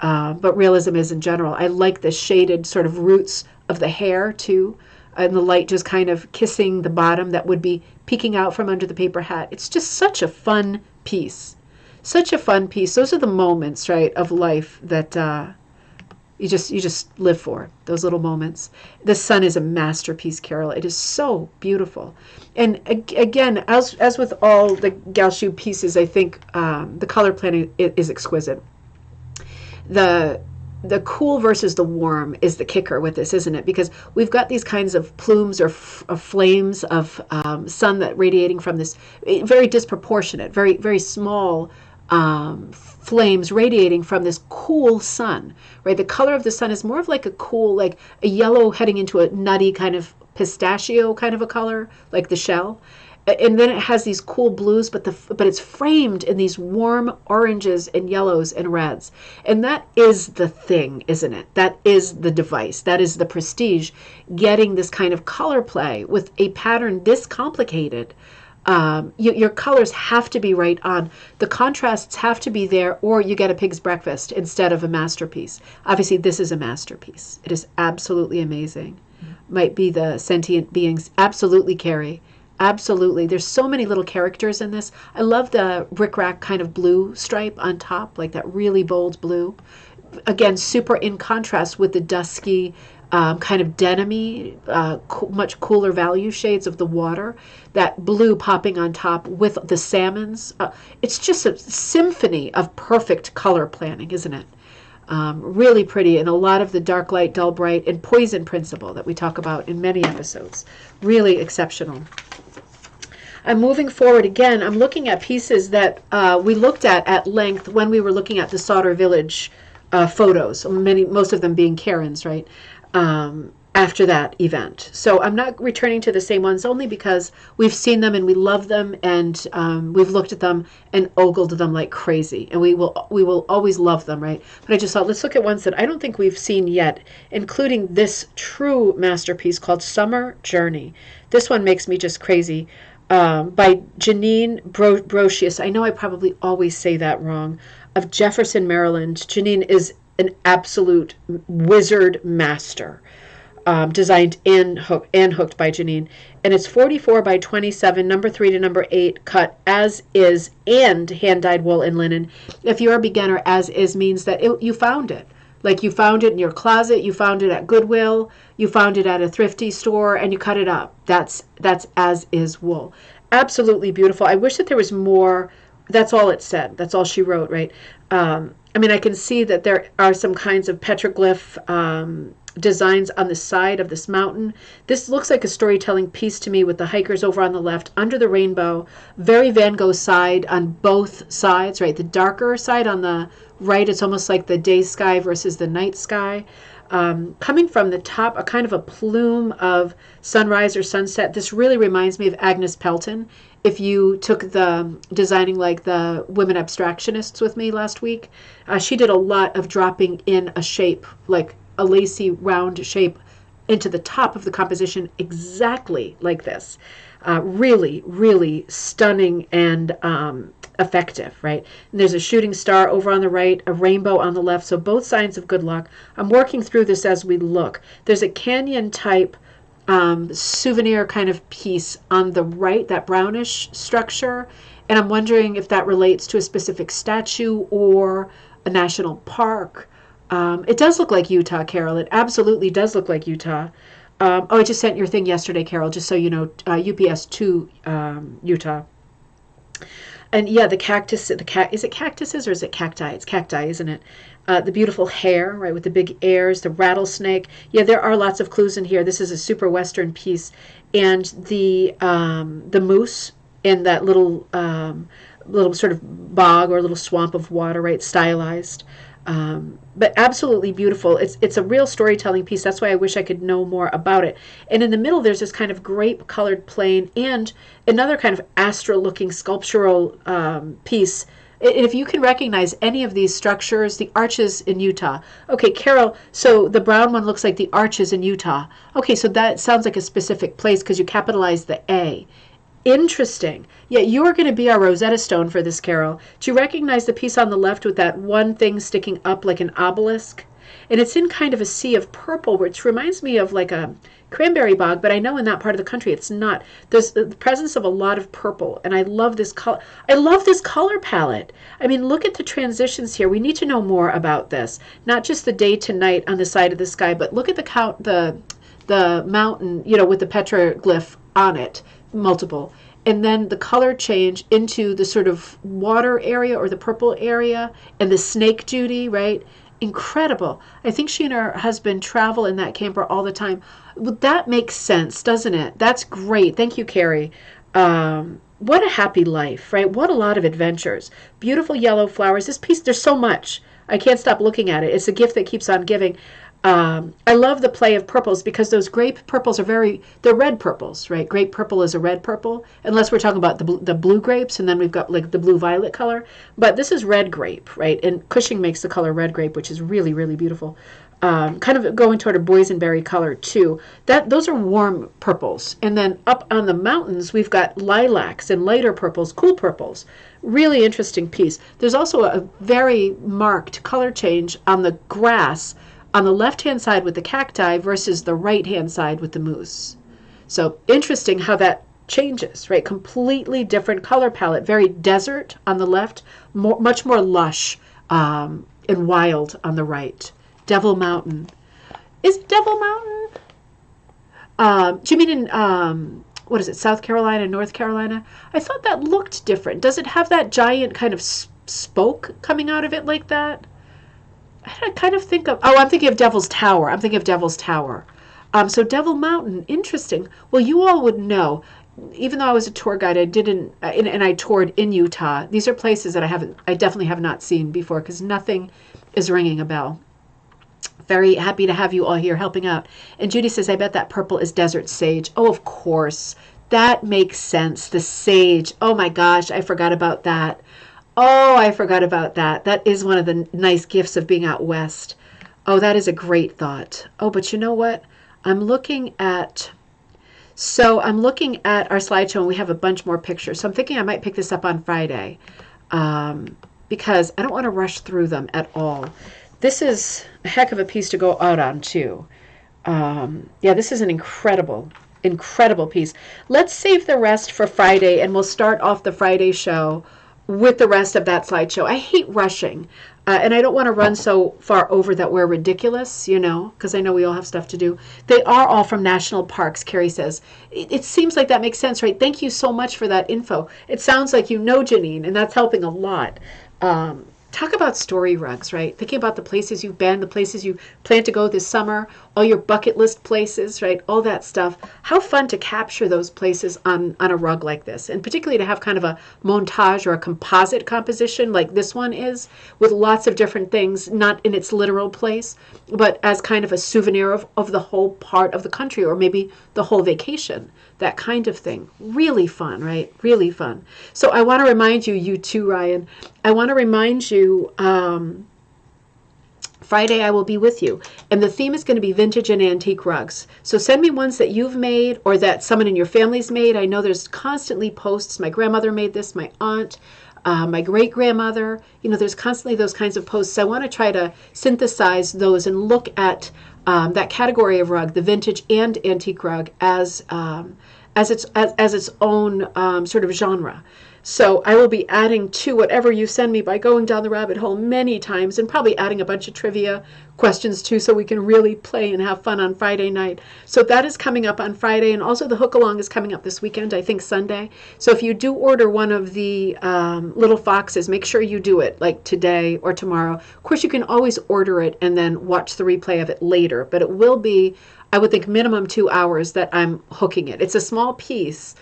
but realism is in general. I like the shaded sort of roots of the hair too. And the light just kind of kissing the bottom that would be peeking out from under the paper hat. It's just such a fun piece. Such a fun piece. Those are the moments, right, of life that you just live for, those little moments. The sun is a masterpiece, Carol. It is so beautiful. And again, as with all the Galchut pieces, I think the color planning is exquisite. The cool versus the warm is the kicker with this, isn't it? Because we've got these kinds of plumes or flames of sun that radiating from this very disproportionate, very, very small flames radiating from this cool sun, right? The color of the sun is more of like a cool, like a yellow heading into a nutty kind of pistachio kind of a color, like the shell. And then it has these cool blues, but it's framed in these warm oranges and yellows and reds. And that is the thing, isn't it? That is the device. That is the prestige, getting this kind of color play with a pattern this complicated. Your colors have to be right on. The contrasts have to be there, or you get a pig's breakfast instead of a masterpiece. Obviously, this is a masterpiece. It is absolutely amazing. Might be the sentient beings. Absolutely, Carrie. Absolutely. There's so many little characters in this. I love the rickrack kind of blue stripe on top, like that really bold blue. Again, super in contrast with the dusky, kind of denim-y, much cooler value shades of the water. That blue popping on top with the salmons. It's just a symphony of perfect color planning, isn't it? Really pretty, and a lot of the dark light, dull bright, and poison principle that we talk about in many episodes. Really exceptional. I'm moving forward again. I'm looking at pieces that we looked at length when we were looking at the Sauter Village photos, most of them being Karen's, right, after that event. So I'm not returning to the same ones only because we've seen them and we love them, and we've looked at them and ogled them like crazy, and we will always love them, right? But I just thought, let's look at ones that I don't think we've seen yet, including this true masterpiece called Summer Journey. This one makes me just crazy. By Janine Brocious. I know I probably always say that wrong. Of Jefferson, Maryland. Janine is an absolute wizard master. designed and hooked by Janine. And it's 44 by 27, number 3 to number 8, cut as is and hand-dyed wool and linen. If you're a beginner, as is means that you found it. Like you found it in your closet, you found it at Goodwill, you found it at a thrifty store, and you cut it up. That's as is wool. Absolutely beautiful. I wish that there was more. That's all it said. That's all she wrote, right? I mean, I can see that there are some kinds of petroglyph designs on the side of this mountain. This looks like a storytelling piece to me with the hikers over on the left, under the rainbow, very Van Gogh side on both sides, right? The darker side on the right, it's almost like the day sky versus the night sky. Coming from the top, a kind of a plume of sunrise or sunset. This really reminds me of Agnes Pelton. If you took the designing like the women abstractionists with me last week, she did a lot of dropping in a shape, like a lacy round shape into the top of the composition, exactly like this. Really, really stunning and effective, right? And there's a shooting star over on the right, a rainbow on the left, so both signs of good luck. I'm working through this as we look. There's a canyon type souvenir kind of piece on the right, that brownish structure, and I'm wondering if that relates to a specific statue or a national park. It does look like Utah, Carol. It absolutely does look like Utah. Oh, I just sent your thing yesterday, Carol, just so you know, UPS to Utah. And yeah, the cactus, is it cactuses or is it cacti? It's cacti, isn't it? The beautiful hair, right, with the big ears, the rattlesnake. Yeah, there are lots of clues in here. This is a super Western piece. And the moose in that little sort of bog or little swamp of water, right, stylized. But absolutely beautiful. It's a real storytelling piece. That's why I wish I could know more about it. And in the middle, there's this kind of grape-colored plane and another kind of astral-looking sculptural piece. And if you can recognize any of these structures, the arches in Utah. Okay, Carol, so the brown one looks like the arches in Utah. Okay, so that sounds like a specific place because you capitalized the A. Interesting. Yeah, you are going to be our Rosetta Stone for this, Carol. Do you recognize the piece on the left with that one thing sticking up like an obelisk? And it's in kind of a sea of purple, which reminds me of like a cranberry bog, but I know in that part of the country it's not. There's the presence of a lot of purple, and I love this color. I love this color palette. I mean, look at the transitions here. We need to know more about this. Not just the day to night on the side of the sky, but look at the mountain, you know, with the petroglyph on it. Multiple, and then the color change into the sort of water area or the purple area and the snake Judy, right? Incredible. I think she and her husband travel in that camper all the time. Well, that makes sense, doesn't it? That's great. Thank you, Carrie. What a happy life, right? What a lot of adventures. Beautiful yellow flowers. This piece, there's so much. I can't stop looking at it. It's a gift that keeps on giving. I love the play of purples because those grape purples are they're red purples, right? Grape purple is a red purple, unless we're talking about the blue grapes, and then we've got like the blue violet color. But this is red grape, right? And Cushing makes the color red grape, which is really, really beautiful. Kind of going toward a boysenberry color too. Those are warm purples. And then up on the mountains, we've got lilacs and lighter purples, cool purples. Really interesting piece. There's also a very marked color change on the grass on the left-hand side with the cacti versus the right-hand side with the moose. So interesting how that changes, right? Completely different color palette. Very desert on the left, much more lush and wild on the right. Devil Mountain. Is Devil Mountain? Do you mean in, what is it, South Carolina, North Carolina? I thought that looked different. Does it have that giant kind of spoke coming out of it like that? I kind of think of, I'm thinking of Devil's Tower. I'm thinking of Devil's Tower. So Devil Mountain, interesting. Well, you all would know, even though I was a tour guide, I didn't, and I toured in Utah. These are places that I definitely have not seen before because nothing is ringing a bell. Very happy to have you all here helping out. And Judy says, I bet that purple is desert sage. Oh, of course. That makes sense. The sage. Oh my gosh, I forgot about that. Oh, I forgot about that. That is one of the nice gifts of being out west. Oh, that is a great thought. Oh, but you know what? I'm looking at our slideshow, and we have a bunch more pictures. So I'm thinking I might pick this up on Friday because I don't want to rush through them at all. This is a heck of a piece to go out on, too. Yeah, this is an incredible piece. Let's save the rest for Friday, and we'll start off the Friday show with the rest of that slideshow. I hate rushing, and I don't want to run so far over that we're ridiculous, because I know we all have stuff to do. They are all from national parks, Carrie says. It seems like that makes sense, right? Thank you so much for that info. It sounds like you know Janine, and that's helping a lot. Talk about story rugs, right? Thinking about the places you've been, the places you plan to go this summer, all your bucket list places, right? All that stuff. How fun to capture those places on a rug like this. And particularly to have kind of a montage or a composite composition like this one is, with lots of different things, not in its literal place, but as kind of a souvenir of the whole part of the country, or maybe the whole vacation. That kind of thing. Really fun, right? Really fun. So I want to remind you too, Ryan, I want to remind you, Friday I will be with you. And the theme is going to be vintage and antique rugs. So send me ones that you've made or that someone in your family's made. I know there's constantly posts. My grandmother made this, my aunt, my great-grandmother. There's constantly those kinds of posts. I want to try to synthesize those and look at that category of rug, the vintage and antique rug, as its own sort of genre. So I will be adding to whatever you send me by going down the rabbit hole many times, and probably adding a bunch of trivia questions too, so we can really play and have fun on Friday night. So that is coming up on Friday, and also the hook along is coming up this weekend, I think Sunday. So if you do order one of the little foxes, make sure you do it like today or tomorrow. Of course, you can always order it and then watch the replay of it later, but it will be, I would think, minimum 2 hours that I'm hooking it. It's a small piece.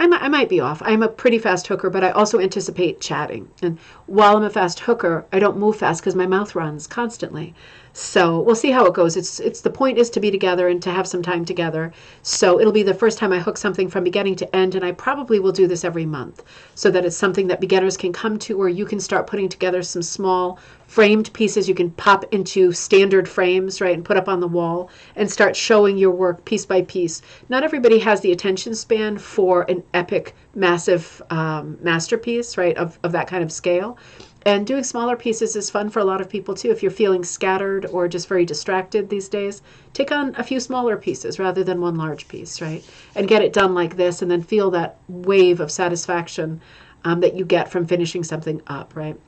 I might be off. I'm a pretty fast hooker, but I also anticipate chatting. And while I'm a fast hooker, I don't move fast because my mouth runs constantly. So we'll see how it goes. It's the point is to be together and to have some time together. So it'll be the first time I hook something from beginning to end, and I probably will do this every month so that it's something that beginners can come to, or you can start putting together some small framed pieces you can pop into standard frames, right, and put up on the wall and start showing your work piece by piece. Not everybody has the attention span for an epic, massive masterpiece, right, of that kind of scale. And doing smaller pieces is fun for a lot of people too. If you're feeling scattered or just very distracted these days, take on a few smaller pieces rather than one large piece, right? And get it done like this, and then feel that wave of satisfaction that you get from finishing something up, right?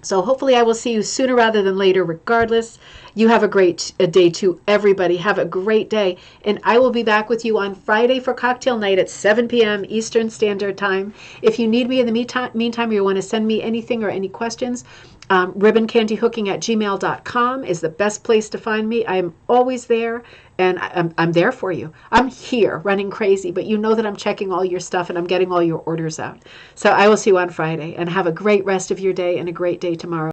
So hopefully I will see you sooner rather than later regardless. You have a great day too, everybody. Have a great day. And I will be back with you on Friday for cocktail night at 7 p.m. Eastern Standard Time. If you need me in the meantime, or you want to send me anything or any questions, ribboncandyhooking@gmail.com is the best place to find me. I'm always there, and I'm there for you. I'm here running crazy, but you know that I'm checking all your stuff and I'm getting all your orders out. So I will see you on Friday, and have a great rest of your day and a great day tomorrow.